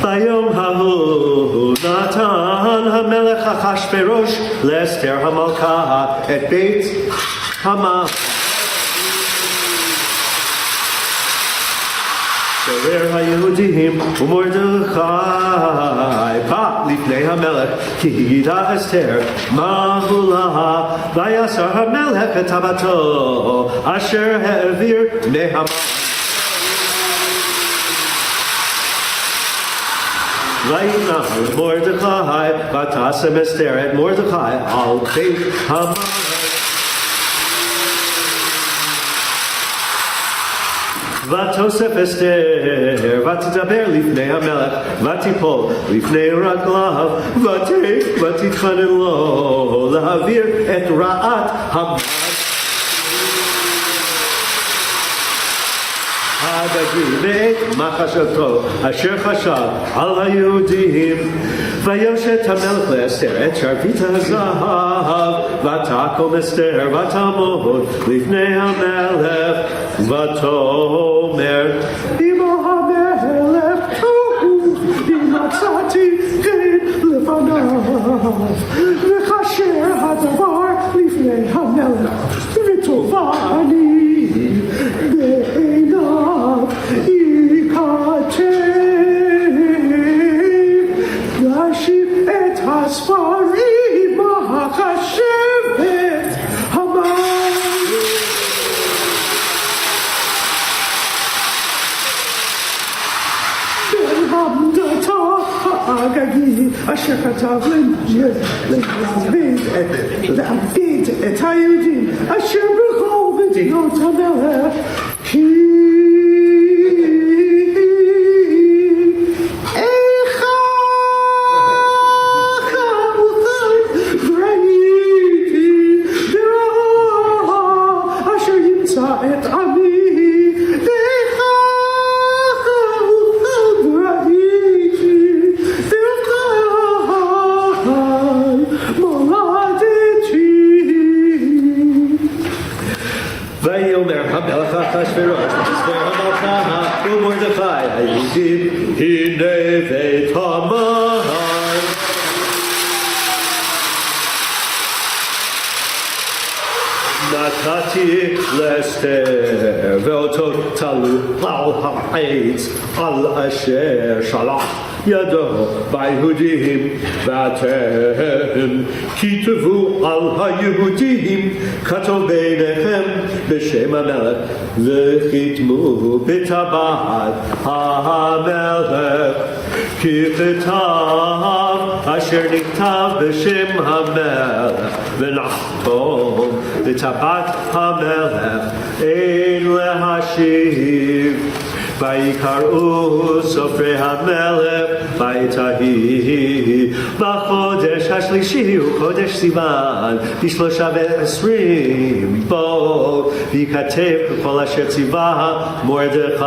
ביום ההוא נתן המלך אחשוורוש לאסתר המלכה את בית המלך. שרר היהודים ומרדכי בא לפני המלך כי הגידה אסתר מהו לה ויסר המלך את טבעתו אשר העביר מהמלך. וינעל מרדכי ותשם אסתר את מרדכי על בית המלך. ותוסף אסתר ותדבר לפני המלך ותיפול לפני רגליו ותתחנן לו להעביר את רעת המלך. הגגי מאת מחשבתו אשר חשב על היהודים ויושת המלך לאסתר את שרביט הזהב ותקום אסתר ותעמוד לפני המלך ותאמר עמו המלך אם מצאתי חן לפניו וכאשר הדבר לפני המלך וטובה אני בעיניו ייכתב להשיב את הספרים החשבת המן. בעמדתו האגגי אשר כתב להעביד את היהודים אשר בכל מדינות המלך כי ויאמר המלך אחשוורוש לאסתר המלכה ומרדכי היהודים הנה בית המן. נתתי לאסתר ואותו תלו על העץ על אשר שלח ידו ביהודים ואתם כתבו על היהודים כתוב ביניכם בשם המלך וכתמו בטבעת המלך ככתב אשר נכתב בשם המלך ונחתום בטבעת המלך אין להשיב ויקראו סופרי המלך בעת ההיא. בחודש השלישי הוא חודש סיוון, ב23 בו, ויכתב כל אשר ציווה מרדכי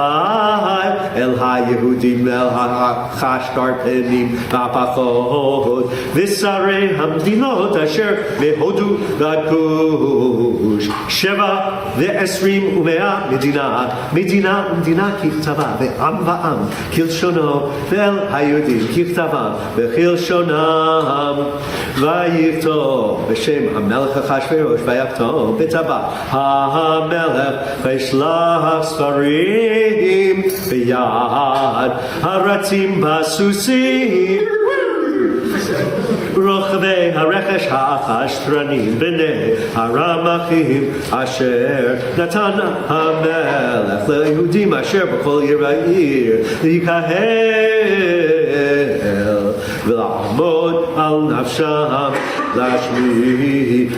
אל היהודים אל החשתרפנים והפחות ושרי המדינות אשר מהודו ועד כוש 27 מדינה ומדינה ככתבה ועם ועם כלשונו ואל היהודים ככתבה וכלשונם. ויכתוב בשם המלך אחשוורוש ויכתוב בטבעת המלך וישלח ספרים ביד הרצים בסוסים רוכבי הרכש האחשטרנים בני הרמחים אשר נתן המלך ליהודים אשר בכל עיר ועיר להיקהל ולעמוד על נפשם להשמיד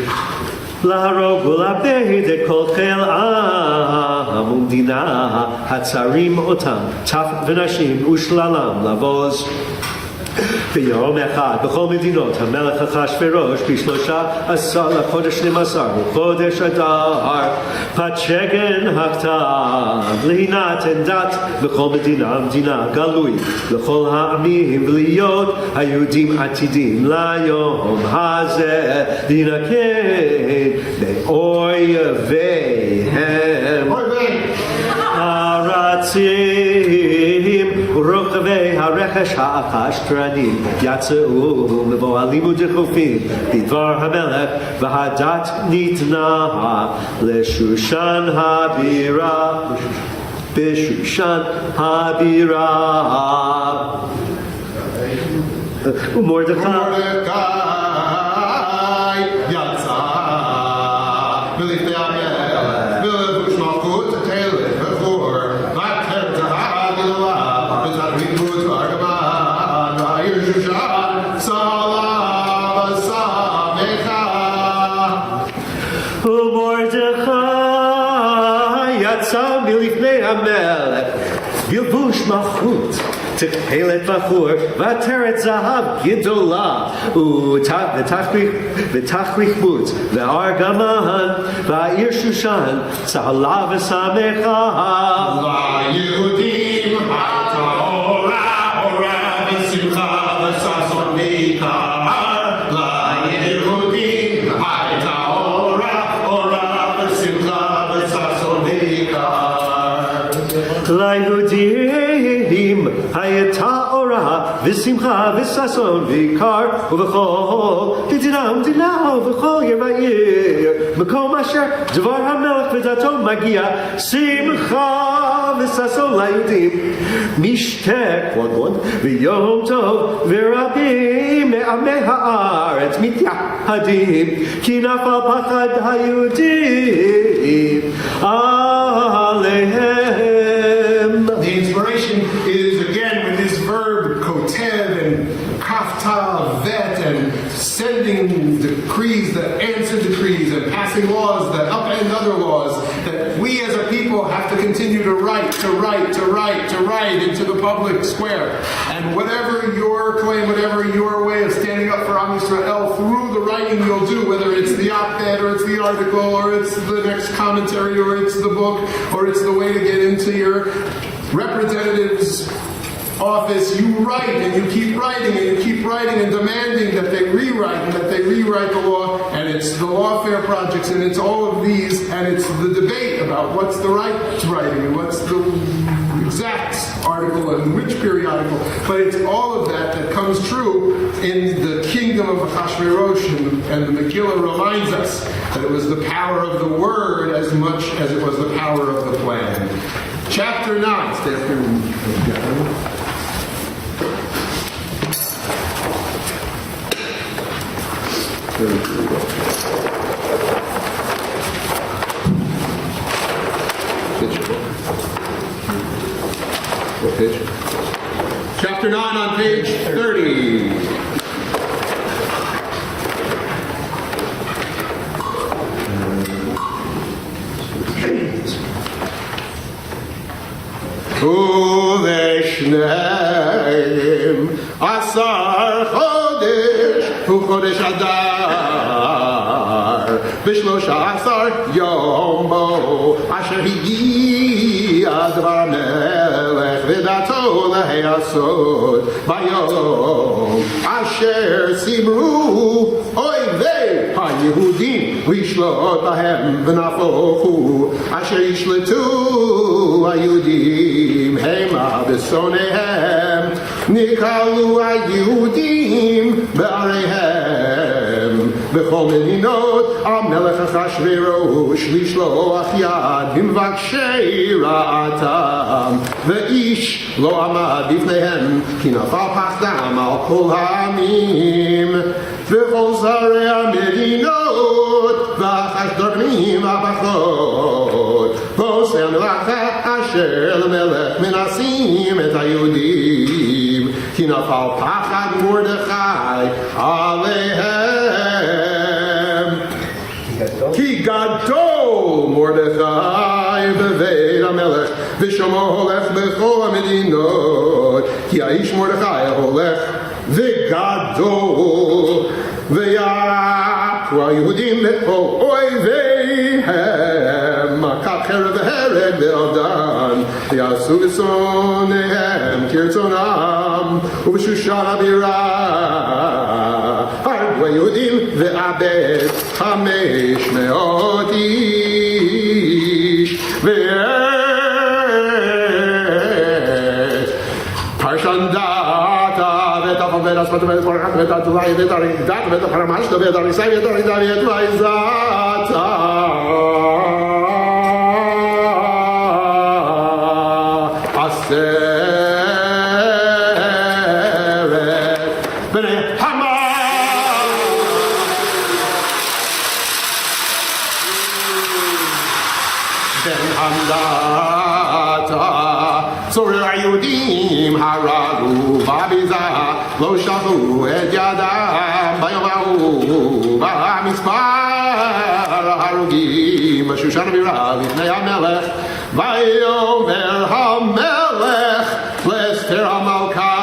להרוג ולאבד את כל חיל עם ומדינה הצרים אותם טף ונשים ושללם לבוז. ביום אחד בכל מדינות המלך אחשוורוש ב13 לחודש 12 וחודש אדר פת שגן הכתב להינתן דת בכל מדינה גלוי לכל העמים ולהיות היהודים עתידים ליום הזה להינקד באויביהם הרצים רוכבי הרכש האחשטרנים יצאו מבוהלים ודחופים בדבר המלך והדת ניתנה לשושן הבירה בשושן הבירה ומרדכי יצא בלפני המלך בלבוש מלכות תכלת בחור ותר זהב גדולה בתרבות וארגמן והעיר שושן צלה ושמחה. ומרדכי יצא מלפני המלך בלבוש מלכות תכלת בחור ועטרת זהב גדולה ותחריכות וארגמן והעיר שושן צהלה ושמחה. ליהודים הייתה אורה ושמחה וששון ויקר. ליהודים הייתה אורה ושמחה וששון ויקר. ליהודים הייתה אורה ושמחה וששון ויקר ובכל מדינה ומדינה ובכל עיר ועיר מקום אשר דבר המלך ודתו מגיע שמחה וששון ליהודים משתה כבוד ויום טוב ורבים מעמי הארץ מתייחדים כי נפל פחד היהודים עליהם. The inspiration is again with this verb kotev and kaftav vet and sending decrees that answer decrees and passing laws that upend other laws, that we as a people have to continue to write into the public square. And whatever your claim, whatever your way of standing up for Am Yisrael, through the writing you'll do, whether it's the op-ed or it's the article or it's the next commentary or it's the book or it's the way to get into your representative's office, you write and you keep writing and you keep writing and demanding that they rewrite and that they rewrite the law, and it's the lawfare projects and it's all of these, and it's the debate about what's the right writing and what's the exact article and which periodical, but it's all of that that comes true in the kingdom of Achashverosh, and the Megillah reminds us that it was the power of the word as much as it was the power of the plan. Chapter 9. Stay up here. What page? Chapter 9 on page 30. Asar Chodesh Hu Chodesh Adar B'Shlosha Asar Yom Bo Asher Higia Dvar Melech V'dato Lahei Asod Bayom Asher Simru Oivei HaYehudim Lishlot Lahem V'nafochu Asher Yishletu HaYehudim Hema B'Sonehem Nikalu HaYehudim B'Areihem B'chol Medinot HaMelech Achashverosh Lishloach Yad B'mvakshei Ra'atam V'ish Lo Amad B'fneihem Ki Nafal Pachdam Al Kol Ha'amim V'chol Zarei HaMedinot V'achashdarnim HaBachot V'osei HaMelacha Asher L'melech Menasim Et HaYehudim Ki Nafal Pachad Mordechai Aleihem Ki Gadol Mordechai B'Veit HaMelech V'shomo Holech B'chol HaMedinot Ki Aish Mordechai Holech V'Gadol V'Ya'aku HaYehudim B'chol Oiveihem Makach Herev V'Hereg V'Adan V'Yasu V'Sonehem Kirtzonam U'V'Shushan HaBirah Harbu HaYehudim V'Abed Hamesh Me'ot Ish V'Et Parshan Data V'Tafel V'Aspat V'Porach V'Tatulai V'Taridat V'Taparamash V'Tarisai V'Taridai V'Tvaizata Aseret B'nei Haman Ben Hamdata Tzorei HaYehudim Haragu B'Abizah Lo Shachu Et Yadam Bayom Hahu B'Hamizpar HaHarugim B'Shushan HaBirah L'fnei HaMelech Vayomer HaMelech L'Ester HaMalka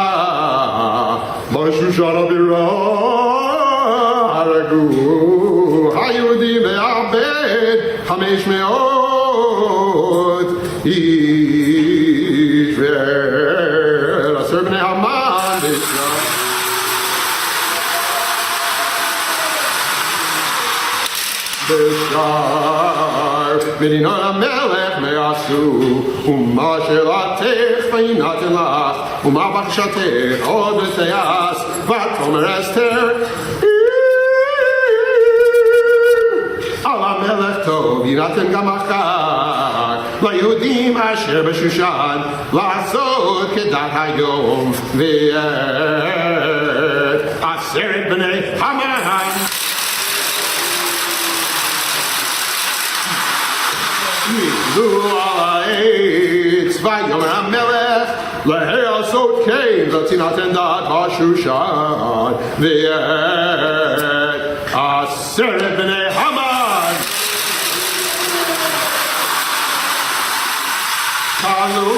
B'Shushan HaBirah Haragu HaYehudim Ve'Abed Hamesh Me'ot Ish Ve'Aser B'nei Haman B'Yisrael B'Shar V'Dinot HaMelech Me'asu U'ma Shelatech V'yinaten Lach U'ma B'Chashatech Od V'Teyas V'Tomer Esther Al HaMelech Tov Yinaten Gam Achar LaYehudim Asher B'Shushan La'asot Kedat HaYom V'Et Aseret B'nei Haman Yitlu Ala'etz Vayomer HaMelech Lahei Asot Kain V'Tinaten Dat B'Shushan V'Et Aseret B'nei Haman Kalu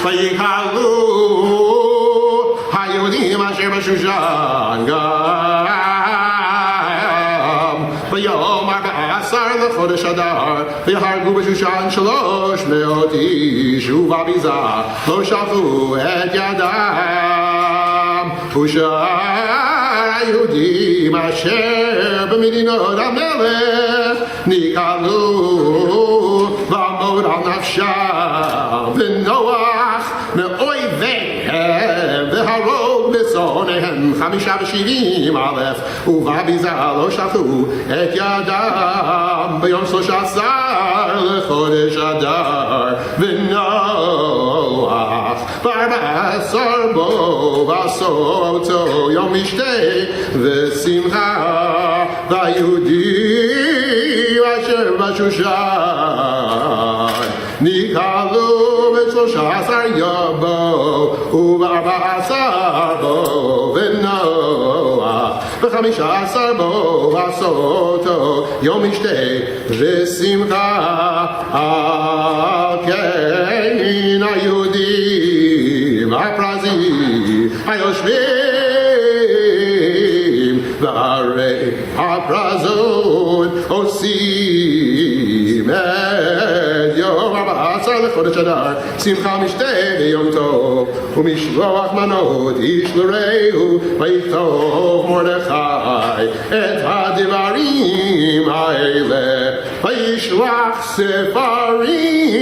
V'Yikalu HaYehudim Asher B'Shushan Gam V'Yom HaBa'asar L'Chodesh Adar V'Hargu B'Shushan Shalosh Me'ot Ish U'B'Abizah Lo Shachu Et Yadam U'Shar HaYehudim Asher B'Medinot HaMelech Nikalu V'Amod Al Nafsham V'Noach Me'oiveihem V'Harog B'Sonehem Chamisha V'Shivim Aleph U'B'Abizah Lo Shachu Et Yadam B'Yom Shlosh Asar L'Chodesh Adar V'Noach V'Arba'asar Bo V'Asoto Yom Mishtei V'Simcha V'Yehudim Asher B'Shushan Nikalu V'Shlosha Asar Yabo U'Ba'asar Bo V'Noach V'Chamisha Asar Bo V'Asoto Yom Mishtei V'Simcha Al Kein HaYehudim הפרזי היושבים בערי הפרזות עושים את יום 14 לחודש אדר שמחה משתה ויום טוב ומשלוח מנות איש לרעהו ויכתוב מרדכי את הדברים האלה וישלח ספרים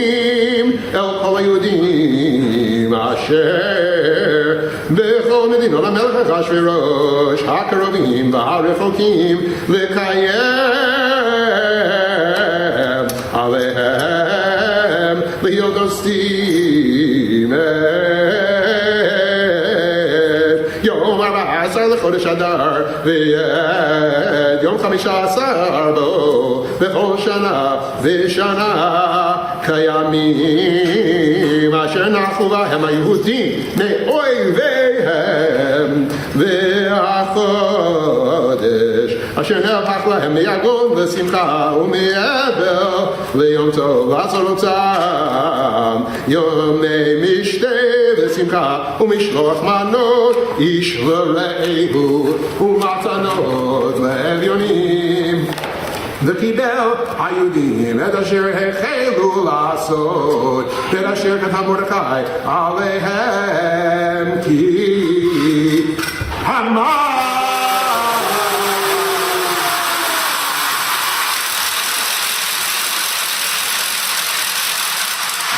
אל כל היהודים אשר בכל מדינות המלך אחשוורוש הקרובים והרחוקים לקיים עליהם להיות עושים יום 14 לחודש אדר ואת יום 15 בו בכל שנה ושנה קיימים אשר נחו בהם היהודים מאויביהם והחודש אשר נהפך להם מיגון ושמחה ומאבל ליום טוב לעשות אותם יומי משתה ושמחה ומשלוח מנות איש לרעהו ומתנות לאביונים וקיבל היהודים את אשר החלו לעשות ואת אשר כתב מרדכי עליהם כי המן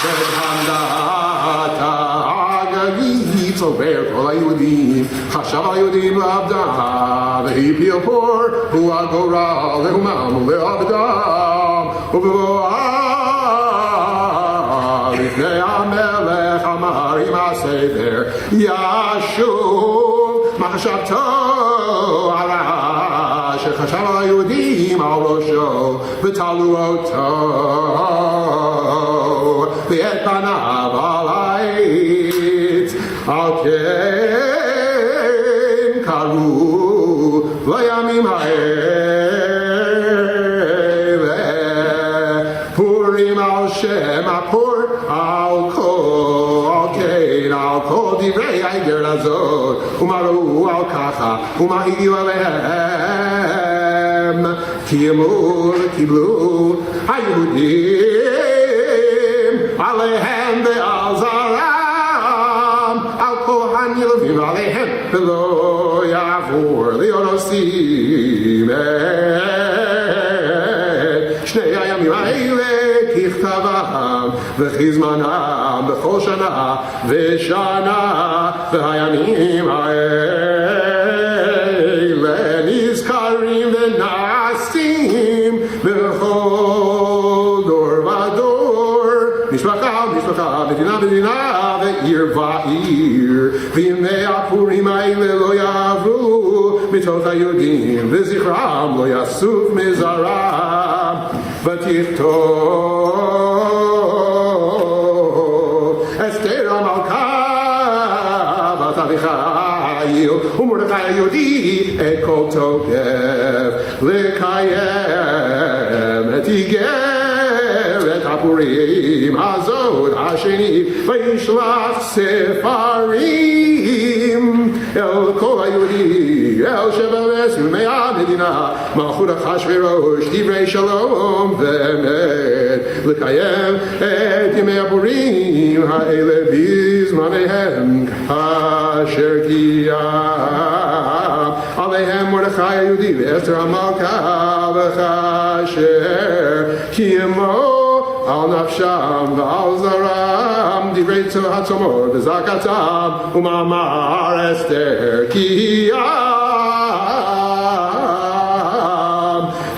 וחמדת הגגית צובר כל היהודים חשב היהודים לעבדה והפיל פור הוא הגורל לאומם ולעבדם ובבואה לפני המלך אמר עם הספר ישוב מחשבתו על שחשב על היהודים על ראשו ותלו אותו ואת פניו על העץ על כן קראו לימים האלה פורים על שם הפור על כל דברי האיגרת הזאת ומראו על ככה ומה הגיעו עליהם קיימו וקיבלו היהודים עליהם ועל זרם על כל הנלווים עליהם ולא יעבור להיות עושים את שני הימים האלה ככתבם וכזמנם בכל שנה ושנה והימים האלה נזכרים ונעשים בכל דור ודור משפחה משפחה מדינה מדינה ועיר ועיר וימי הפורים האלה לא יעברו מתוך היהודים וזכרם לא יסוף מזרם ותכתוב אסתר המלכה בת אביחיל ומרדכי היהודי את כל תוקף לקיים את איגרת הפורים הזאת השני וישלח ספרים אל כל היהודים אל שבע ימי המדינה מלכות אחשוורוש דברי שלום ואמת לקיים את ימי הפורים האלה בזמניהם כאשר קיים עליהם מרדכי היהודי ואסתר המלכה וכאשר קיימו על נפשם ועל זרם דברי הצומות וזעקתם ומאמר אסתר קיים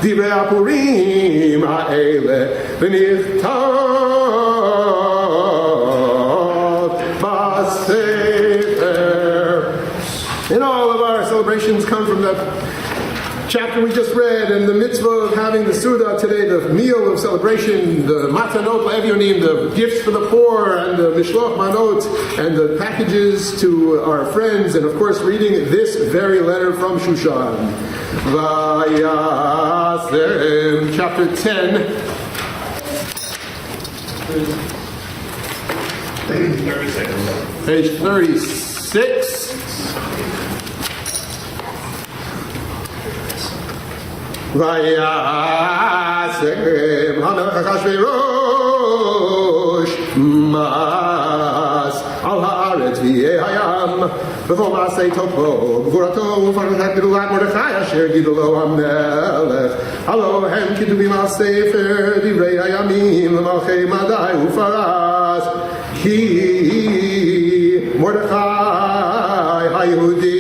דברי הפורים האלה ונכתב בספר. And all of our celebrations come from the chapter we just read, and the mitzvah of having the Suda today, the meal of celebration, the matanot la'evyonim, the gifts for the poor, and the mishloach manot, and the packages to our friends, and of course reading this very letter from Shushan. Vayaser, chapter 10. Page 36. Vayasem HaMelech Achashverosh Mas Al Haaretz V'yeh Hayam B'chol Ma'asei Topo B'gvurato U'farnatat Gedulat Mordechai Asher Gidolo HaMelech Alohem Ketuvim Al Sefer Divrei Hayamim L'malchei Madai U'faras Ki Mordechai HaYehudi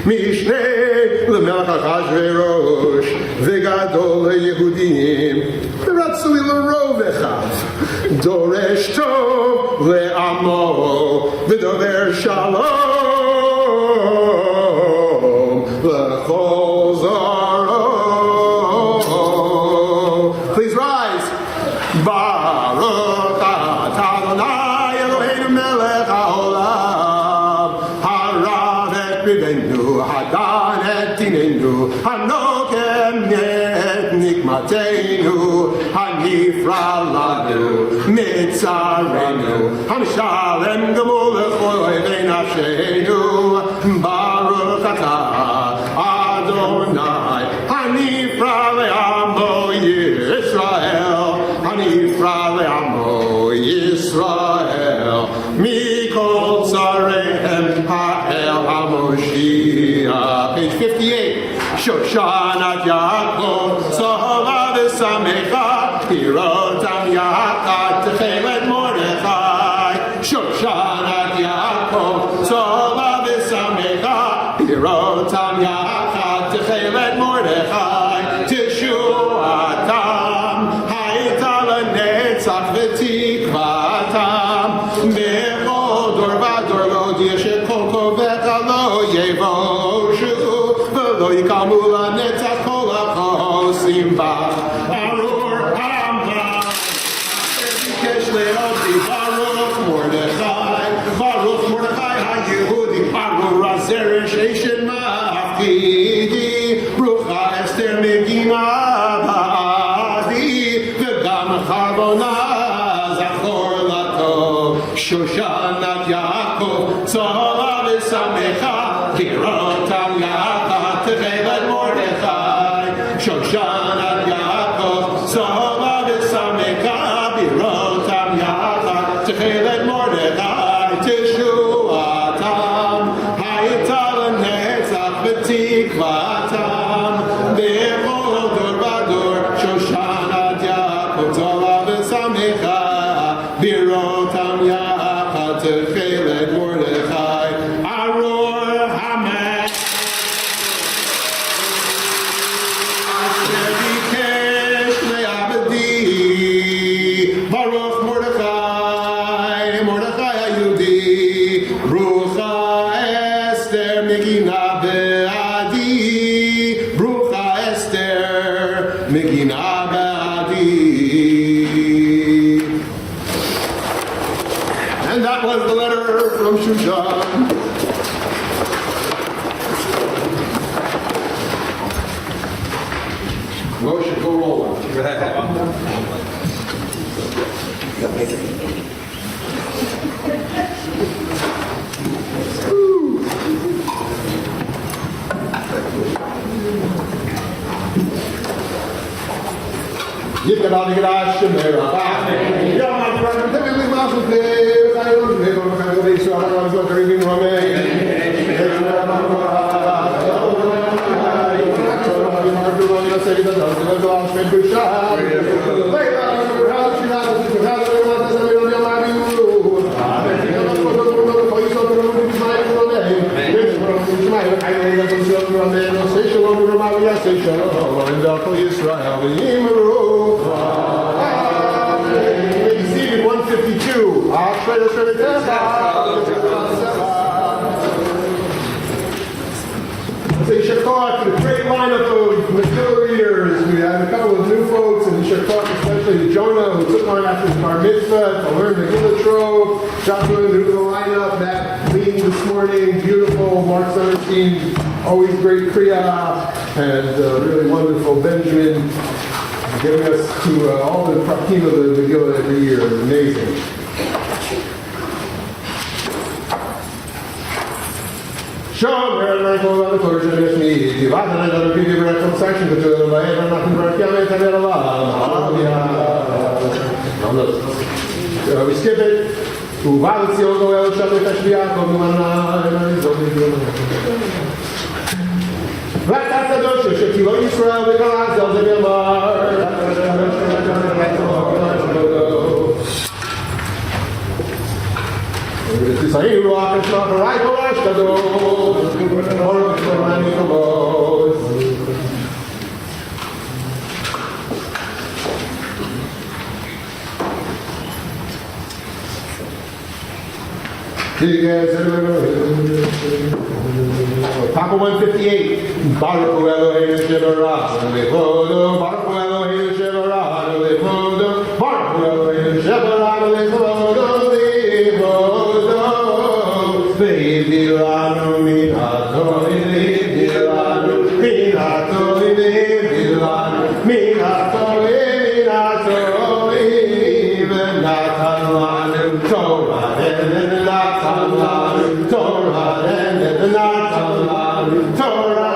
Mishneh L'melech Achashverosh V'gadol HaYehudim V'ratzui L'rov Echav Doresh Tov Le'amo V'dover Shalom L'chol Zaro. Please rise. Baruch atah Adonai Eloheinu melech haolam harav et rivenu hadan et tinenu hanokem et nikmatenu hanifra lanu mitzarenu hamshalem gemul lechol oivei nafshenu. Baruch atah Adonai hanifra le'amo Yisrael hanifra le'amo Yisrael mikol tzarehem ha'el ha'moshiach. Page 58. Shoshanat Yaakov Sohava v'samecha Pirotam Yachad Techelet Mordechai. Shoshanat Yaakov Sohava v'samecha Pirotam Yachad Techelet Mordechai. Teshuatam Hayta l'netzach v'tikvatam Bechol dor v'dor lo yeshek kol kovecha lo yevoshu v'lo yikamu l'netzach kol hachosim bach Arur Hamba Bikesh le'odi Baruch Mordechai HaYehudi Arur Azeresh Eishen Mafkidi Brucha Esther Megillah Reading V'gam Charbona Zachor Lato Shoshanat Yaakov Tzahora v'samecha Pirotam Yachad Techelet Mordechai. Shoshanat Yaakov Tzahora v'samecha Pirotam Yachad Techelet Mordechai. Teshuatam Hayta l'netzach v'tikvatam Bechol dor v'dor Shoshanat Yaakov Tzahora v'samecha Pirotam Yachad Techelet Mordechai. Aror Hamelech Asher bikesh le'abdi Baruch Mordechai HaYehudi Brucha Esther Megillah Be'adi Brucha Esther Megillah Be'adi. And that was the letter from Shushan. Moshe, go roll. Yitkad al-Yigrash Shemera. Yom HaDvarim Tevili Masutev Chayot V'Etor V'Chayot V'Yisrael HaGam Zot Rivin Ramei Yisrael V'Yimeru. Seated 152. Say Shakot, the great lineup of Megillah readers. We have a couple of new folks, and Shakot, especially Jonah, who took on after his bar mitzvah to learn the Megillah Trove. Joshua, new to the lineup. Matt leading this morning, beautiful. Mark 17, always great Kriya, and really wonderful Benjamin. getting us to all the prakim of the Megillah every year. It's amazing. Shalom, Herr Michael, the Kodesh of Yeshmi. You have another preview of the section, but you're going to have nothing to write down. We skip it. ובא לציון גואל שבת השביעה כל נאמנה ונזול מגיון ואתה קדוש שתילו ישראל וקרא זל זה בימר ותסעיר רוח אשמח ראי קורש קדוש אורק שמרני כבוד Papa 158. Baruch Hu Eloheinu Shebarach Lechodo. Baruch Hu Eloheinu Shebarach Lechodo. Baruch Hu Eloheinu Shebarach Lechodo. Lechodo. Ve'ivdilanu minato ve'ivdilanu minato ve'ivdilanu minato ve'minato ve'ivnatan lanu Torah.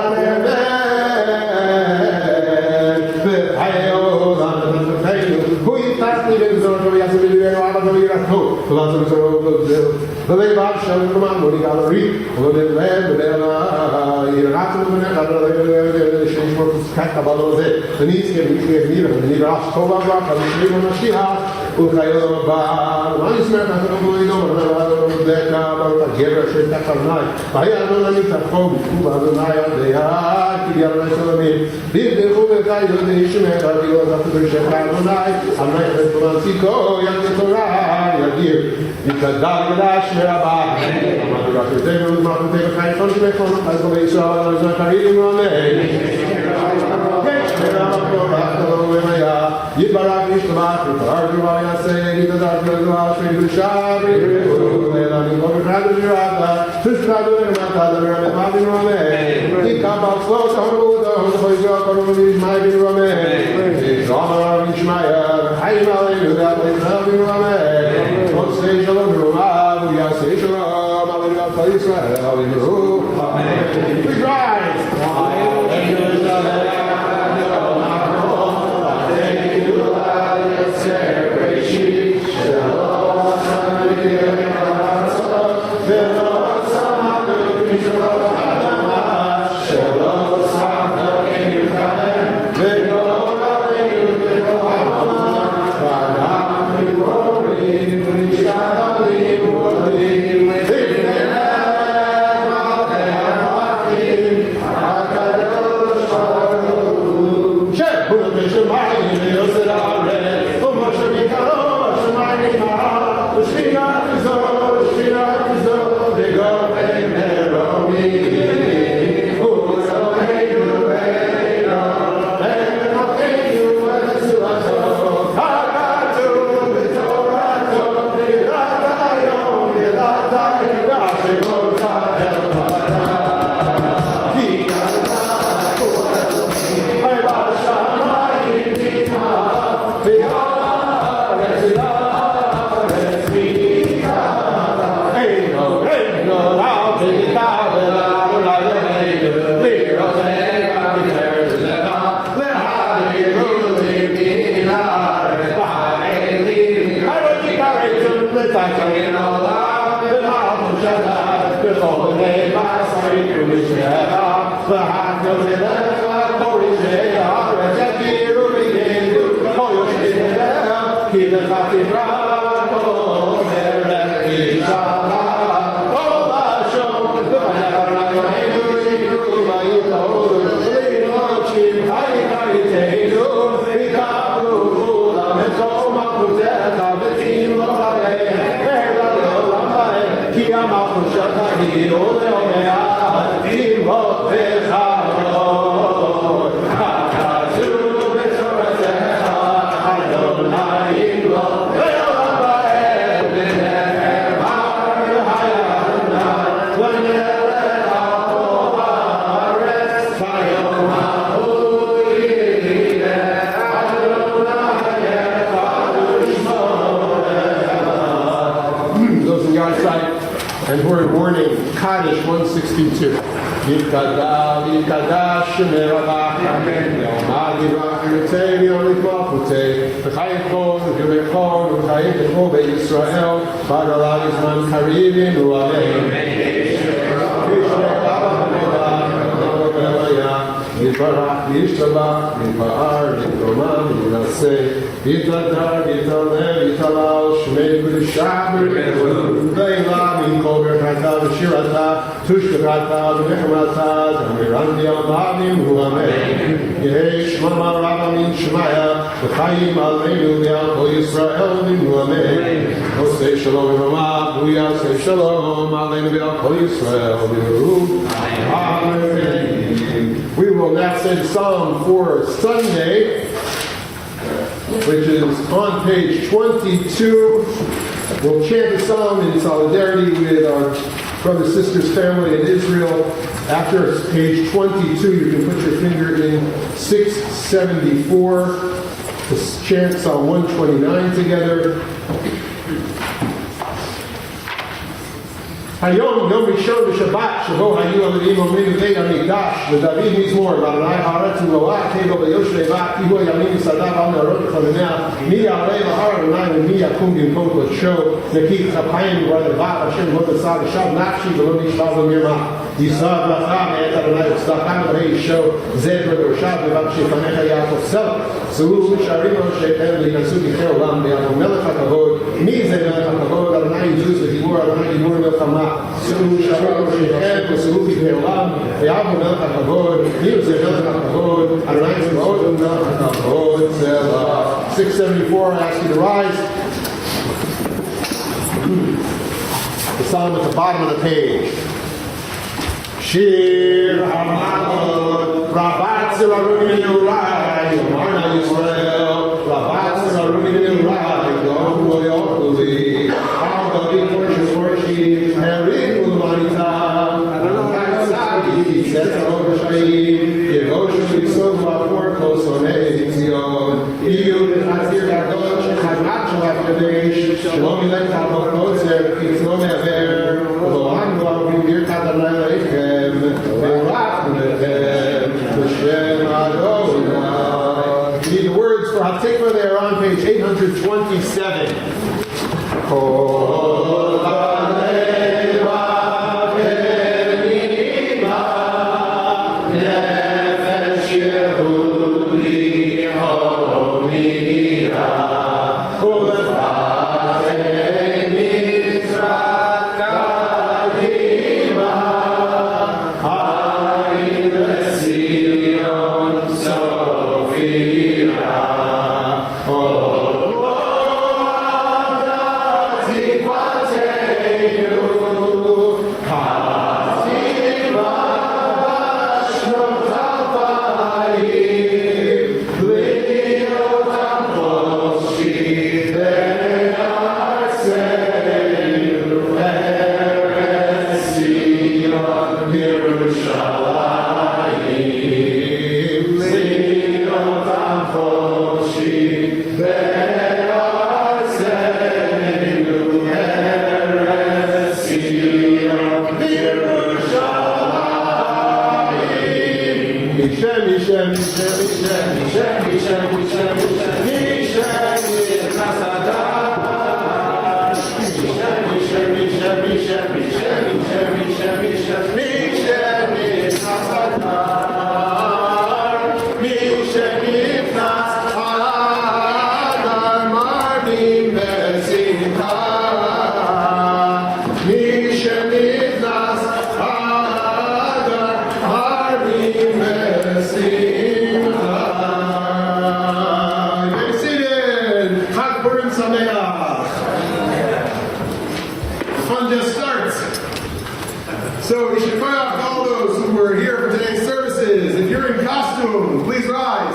And we're warning Kaddish 162. Yikada, Yikada, Shemerabach, Amen. Yomad Yirach, Yirtei, Yom Yitmachutei, V'chayim Kol, V'yumechon, V'chayim Kol, Be'Yisrael, V'adalad Yizman Karibin, Amen. Yivarach, Yishtabach, Yipa'ar, Yitomam, Yinaseh, Yitadar, Yitaleh, Yitalal, Shmei, B'Shab, V'Eilah, Yinkol, V'Chata, V'Shirata, Tushkata, V'Mechamata, Amirandi, Al-Mahadim, Hu Amen. Yehei Shmama, Rabbamin, Shemaya, V'Chayim, Aleinu, V'Yal, Yisrael, Hu Amen. Osei Shalom, V'Mah, B'Uyah, Osei Shalom, Aleinu, V'Yal, Yisrael, Hu Amen. We will now sing Psalm for Sunday, which is on page 22. We'll chant the psalm in solidarity with our brothers, sisters, family in Israel. After page 22, you can put your finger in 674. Let's chant Psalm 129 together. היום יום ראשון בשבת שבו היו אלוהים עומדים בבית המקדש ודוד מזמור ואדוני הארץ ומלואה כאילו ביושבי בה כי הוא הימים מסעדה ועל נהרות לכונניה מי יעלה להר אדוני ומי יקום במקום קודשו נקי כפיים ובר לבב השם לא נשא ושב נפשי ולא נשבע במרמה יישא ברכה מאת אדוני וצדקה מלאי אישו זד בדורשיו לבקשי פניך יעקב סלע שאו שערים ראשיכם להיכנסו בחיי עולם ויעקב מלך הכבוד מי זה מלך הכבוד אדוני יזוז ודיבור אדוני דיבור מלחמה שאו שערים ראשיכם ושאו בחיי עולם ויעקב מלך הכבוד מי זה מלך הכבוד אדוני צבאות ומלך הכבוד סלע 674 I ask you to rise. The psalm at the bottom of the page. Shir HaMalot, Rabat Zerarumin Urai, Yomarna Yisrael, Rabat Zerarumin Urai, Yom Loyokuli, Al-Gadi Porshi, Herik Ulmanita, Adonai Sagi, Setzo B'Shayim, Yevoshu Yisov V'Apor Kosonei Zion, Iyu B'Chatzir Gadol, Shechanat Shalach Kadesh, Shalom Yilek HaMot Kotzer, Yitzno Me'aver, Lohan Lo'avim Birkat Adonai Leichem, need the words for Hatikva. They are on page 827. So we should call out all those who were here for today's services. If you're in costume, please rise.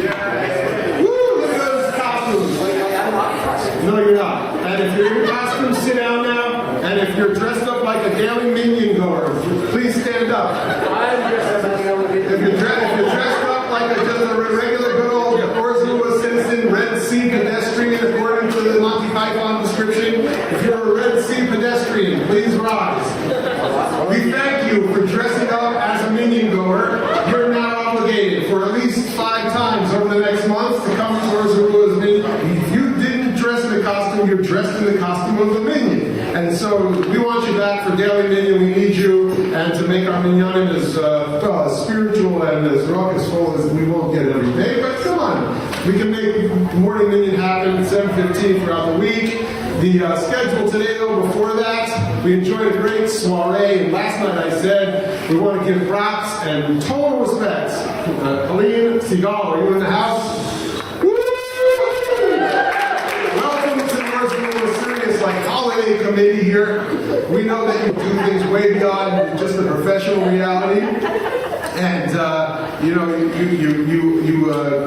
Yeah. Woo! Look at those costumes. No, you're not. And if you're in costume, sit down now. And if you're dressed up like a daily minion goer, please stand up. If you're dressed up like just a regular good old Orzua citizen, Red Sea pedestrian, according to the Monty Python description, if you're a Red Sea pedestrian, please rise. so we want you back for daily minyan. We need you, and to make our minyanim as spiritual and as rock-as-full as we won't get every day. But come on, we can make morning minyan happen at 7:15 throughout the week. The schedule today, though, before that, we enjoyed a great soiree, and last night I said we want to give props and total respect. Aline, Sigal, are you in the house? Woo! Welcome to the We're Serious like holiday committee here. We know that you do things way beyond just the professional reality. And you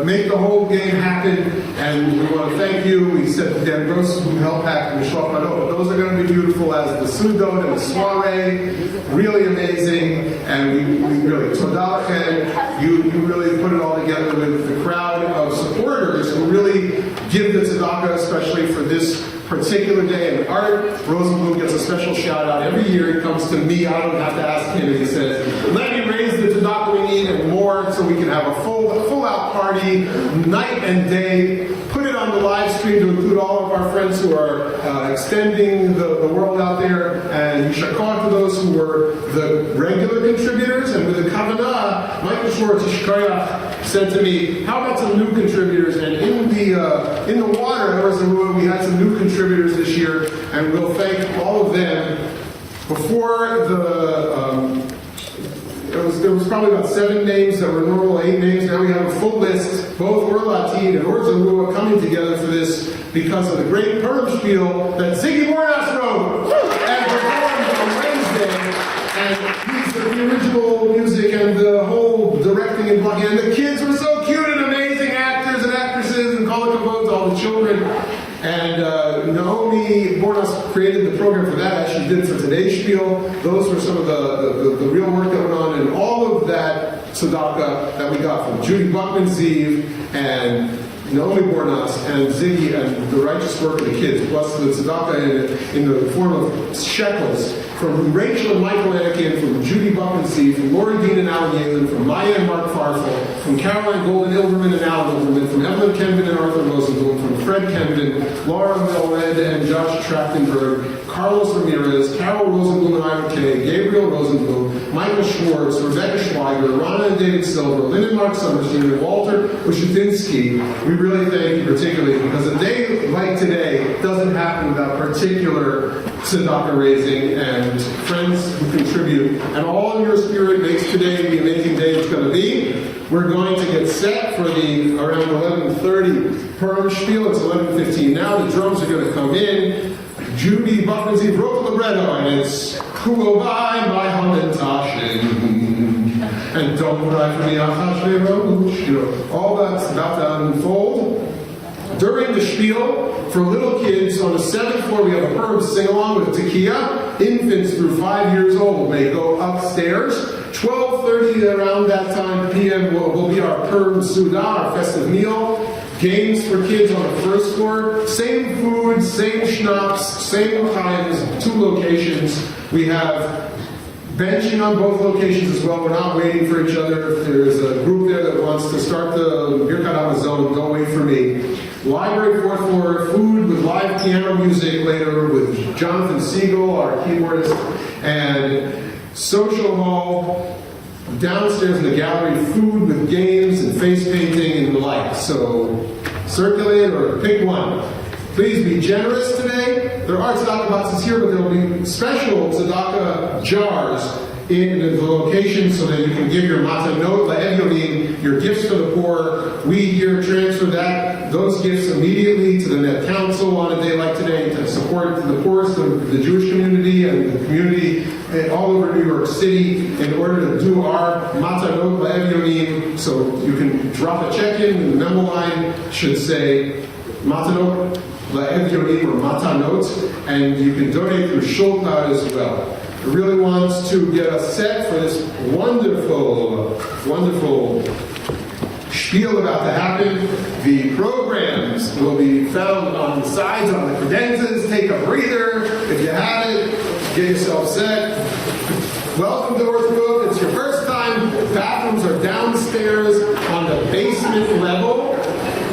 make the whole game happen, and we want to thank you. We said Dan Gross who helped pack the Mishloach Manot, but those are going to be beautiful as the Sudot and the soiree, really amazing, and we really Todah, and you really put it all together with the crowd of supporters who really give the tzedakah, especially for this particular day. And Art Rosenblum gets a special shout out every year. He comes to me. I don't have to ask him. And he says, "Let me raise the tzedakah we need and more, so we can have a full out party, night and day. Put it on the live stream to include all of our friends who are extending the world out there. And yishakar to those who were the regular contributors. And with the kavanah, Michael Schwartz said to me, "How about some new contributors?" And in the water, we had some new contributors this year, and we'll thank all of them. Before there was probably about 7 names that were normal, 8 names. Now we have a full list. Both Orlatin and Orzalu are coming together for this because of the great Purim spiel that Ziggy Bornas wrote and performed on Wednesday. And he's the original music and the whole directing and blocking. And the kids were so cute and amazing, actors and actresses, and call it to all the children. And Naomi Bornas created the program for that, as she did for today's spiel. Those were some of the real work that went on, and all of that tzedakah that we got from Judy Buckman Ziv and Naomi Bornas and Ziggy and the righteous work of the kids, plus the tzedakah in the form of shekels from Rachel and Michael Anakin, from Judy Buckman Ziv, from Lori Dean and Alan Yalen, from Maya and Mark Farfel, from Caroline Golden Ilverman and Alan Ilverman, from Evelyn Kenvin and Arthur Rosenblum, from Fred Kenvin, Laura Melred and Josh Trachtenberg, Carlos Ramirez, Carol Rosenblum and Ira Kay, Gabriel Rosenblum, Michael Schwartz, Rebecca Schweiger, Rana and David Silver, Lynn and Mark Summerstein, and Walter Ushutinsky. We really thank you particularly because a day like today doesn't happen without particular tzedakah raising and friends who contribute. And all in your spirit makes today the amazing day it's going to be. We're going to get set for the around 11:30 Purim spiel. It's 11:15 now. The drums are going to come in. Judy Buckman-Ziv wrote the libretto, and it's Kulobai, my Hamantashin. And don't cry for me, Achashverosh. All that's about to unfold. During the spiel, for little kids, on the 7th floor, we have a Purim sing-along with Tekiah. Infants through 5 years old may go upstairs. 12:30 around that time p.m. will be our Purim Sudah, our festive meal. Games for kids on the first floor. Same food, same schnapps, same times, 2 locations. We have benching on both locations as well. We're not waiting for each other. If there's a group there that wants to start the Birkat Hamazon, don't wait for me. Library 4th floor, food with live piano music later with Jonathan Siegel, our keyboardist, and social hall. Downstairs in the gallery, food with games and face painting and the like. So circulate or pick one. Please be generous today. There are tzedakah boxes here, but there will be special tzedakah jars in the location so that you can give your matanot la'evyonim, your gifts to the poor. We here transfer those gifts immediately to the Net Council on a day like today to support the poorest of the Jewish community and the community all over New York City in order to do our matanot la'evyonim. So you can drop a check in, and the memo line should say matanot la'evyonim or matanot, and you can donate through Shulchat as well. I really want to get us set for this wonderful, wonderful spiel about to happen. The programs will be found on the sides, on the credenzas. Take a breather. If you have it, get yourself set. Welcome to Orthodox. It's your first time. Bathrooms are downstairs on the basement level.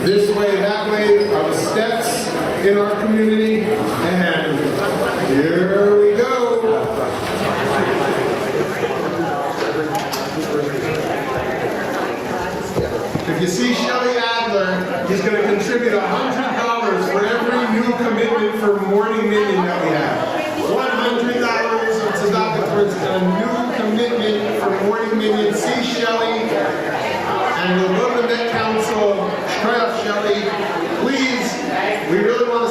This way, that way are the steps in our community. And Here we go. If you see Shelly Adler, he's going to contribute $100 for every new commitment for morning minion that we have. $100 of tzedakah towards a new commitment for morning minion. See Shelly, and we'll go to the Met Council. Shkoyach Shelly. Please, we really want to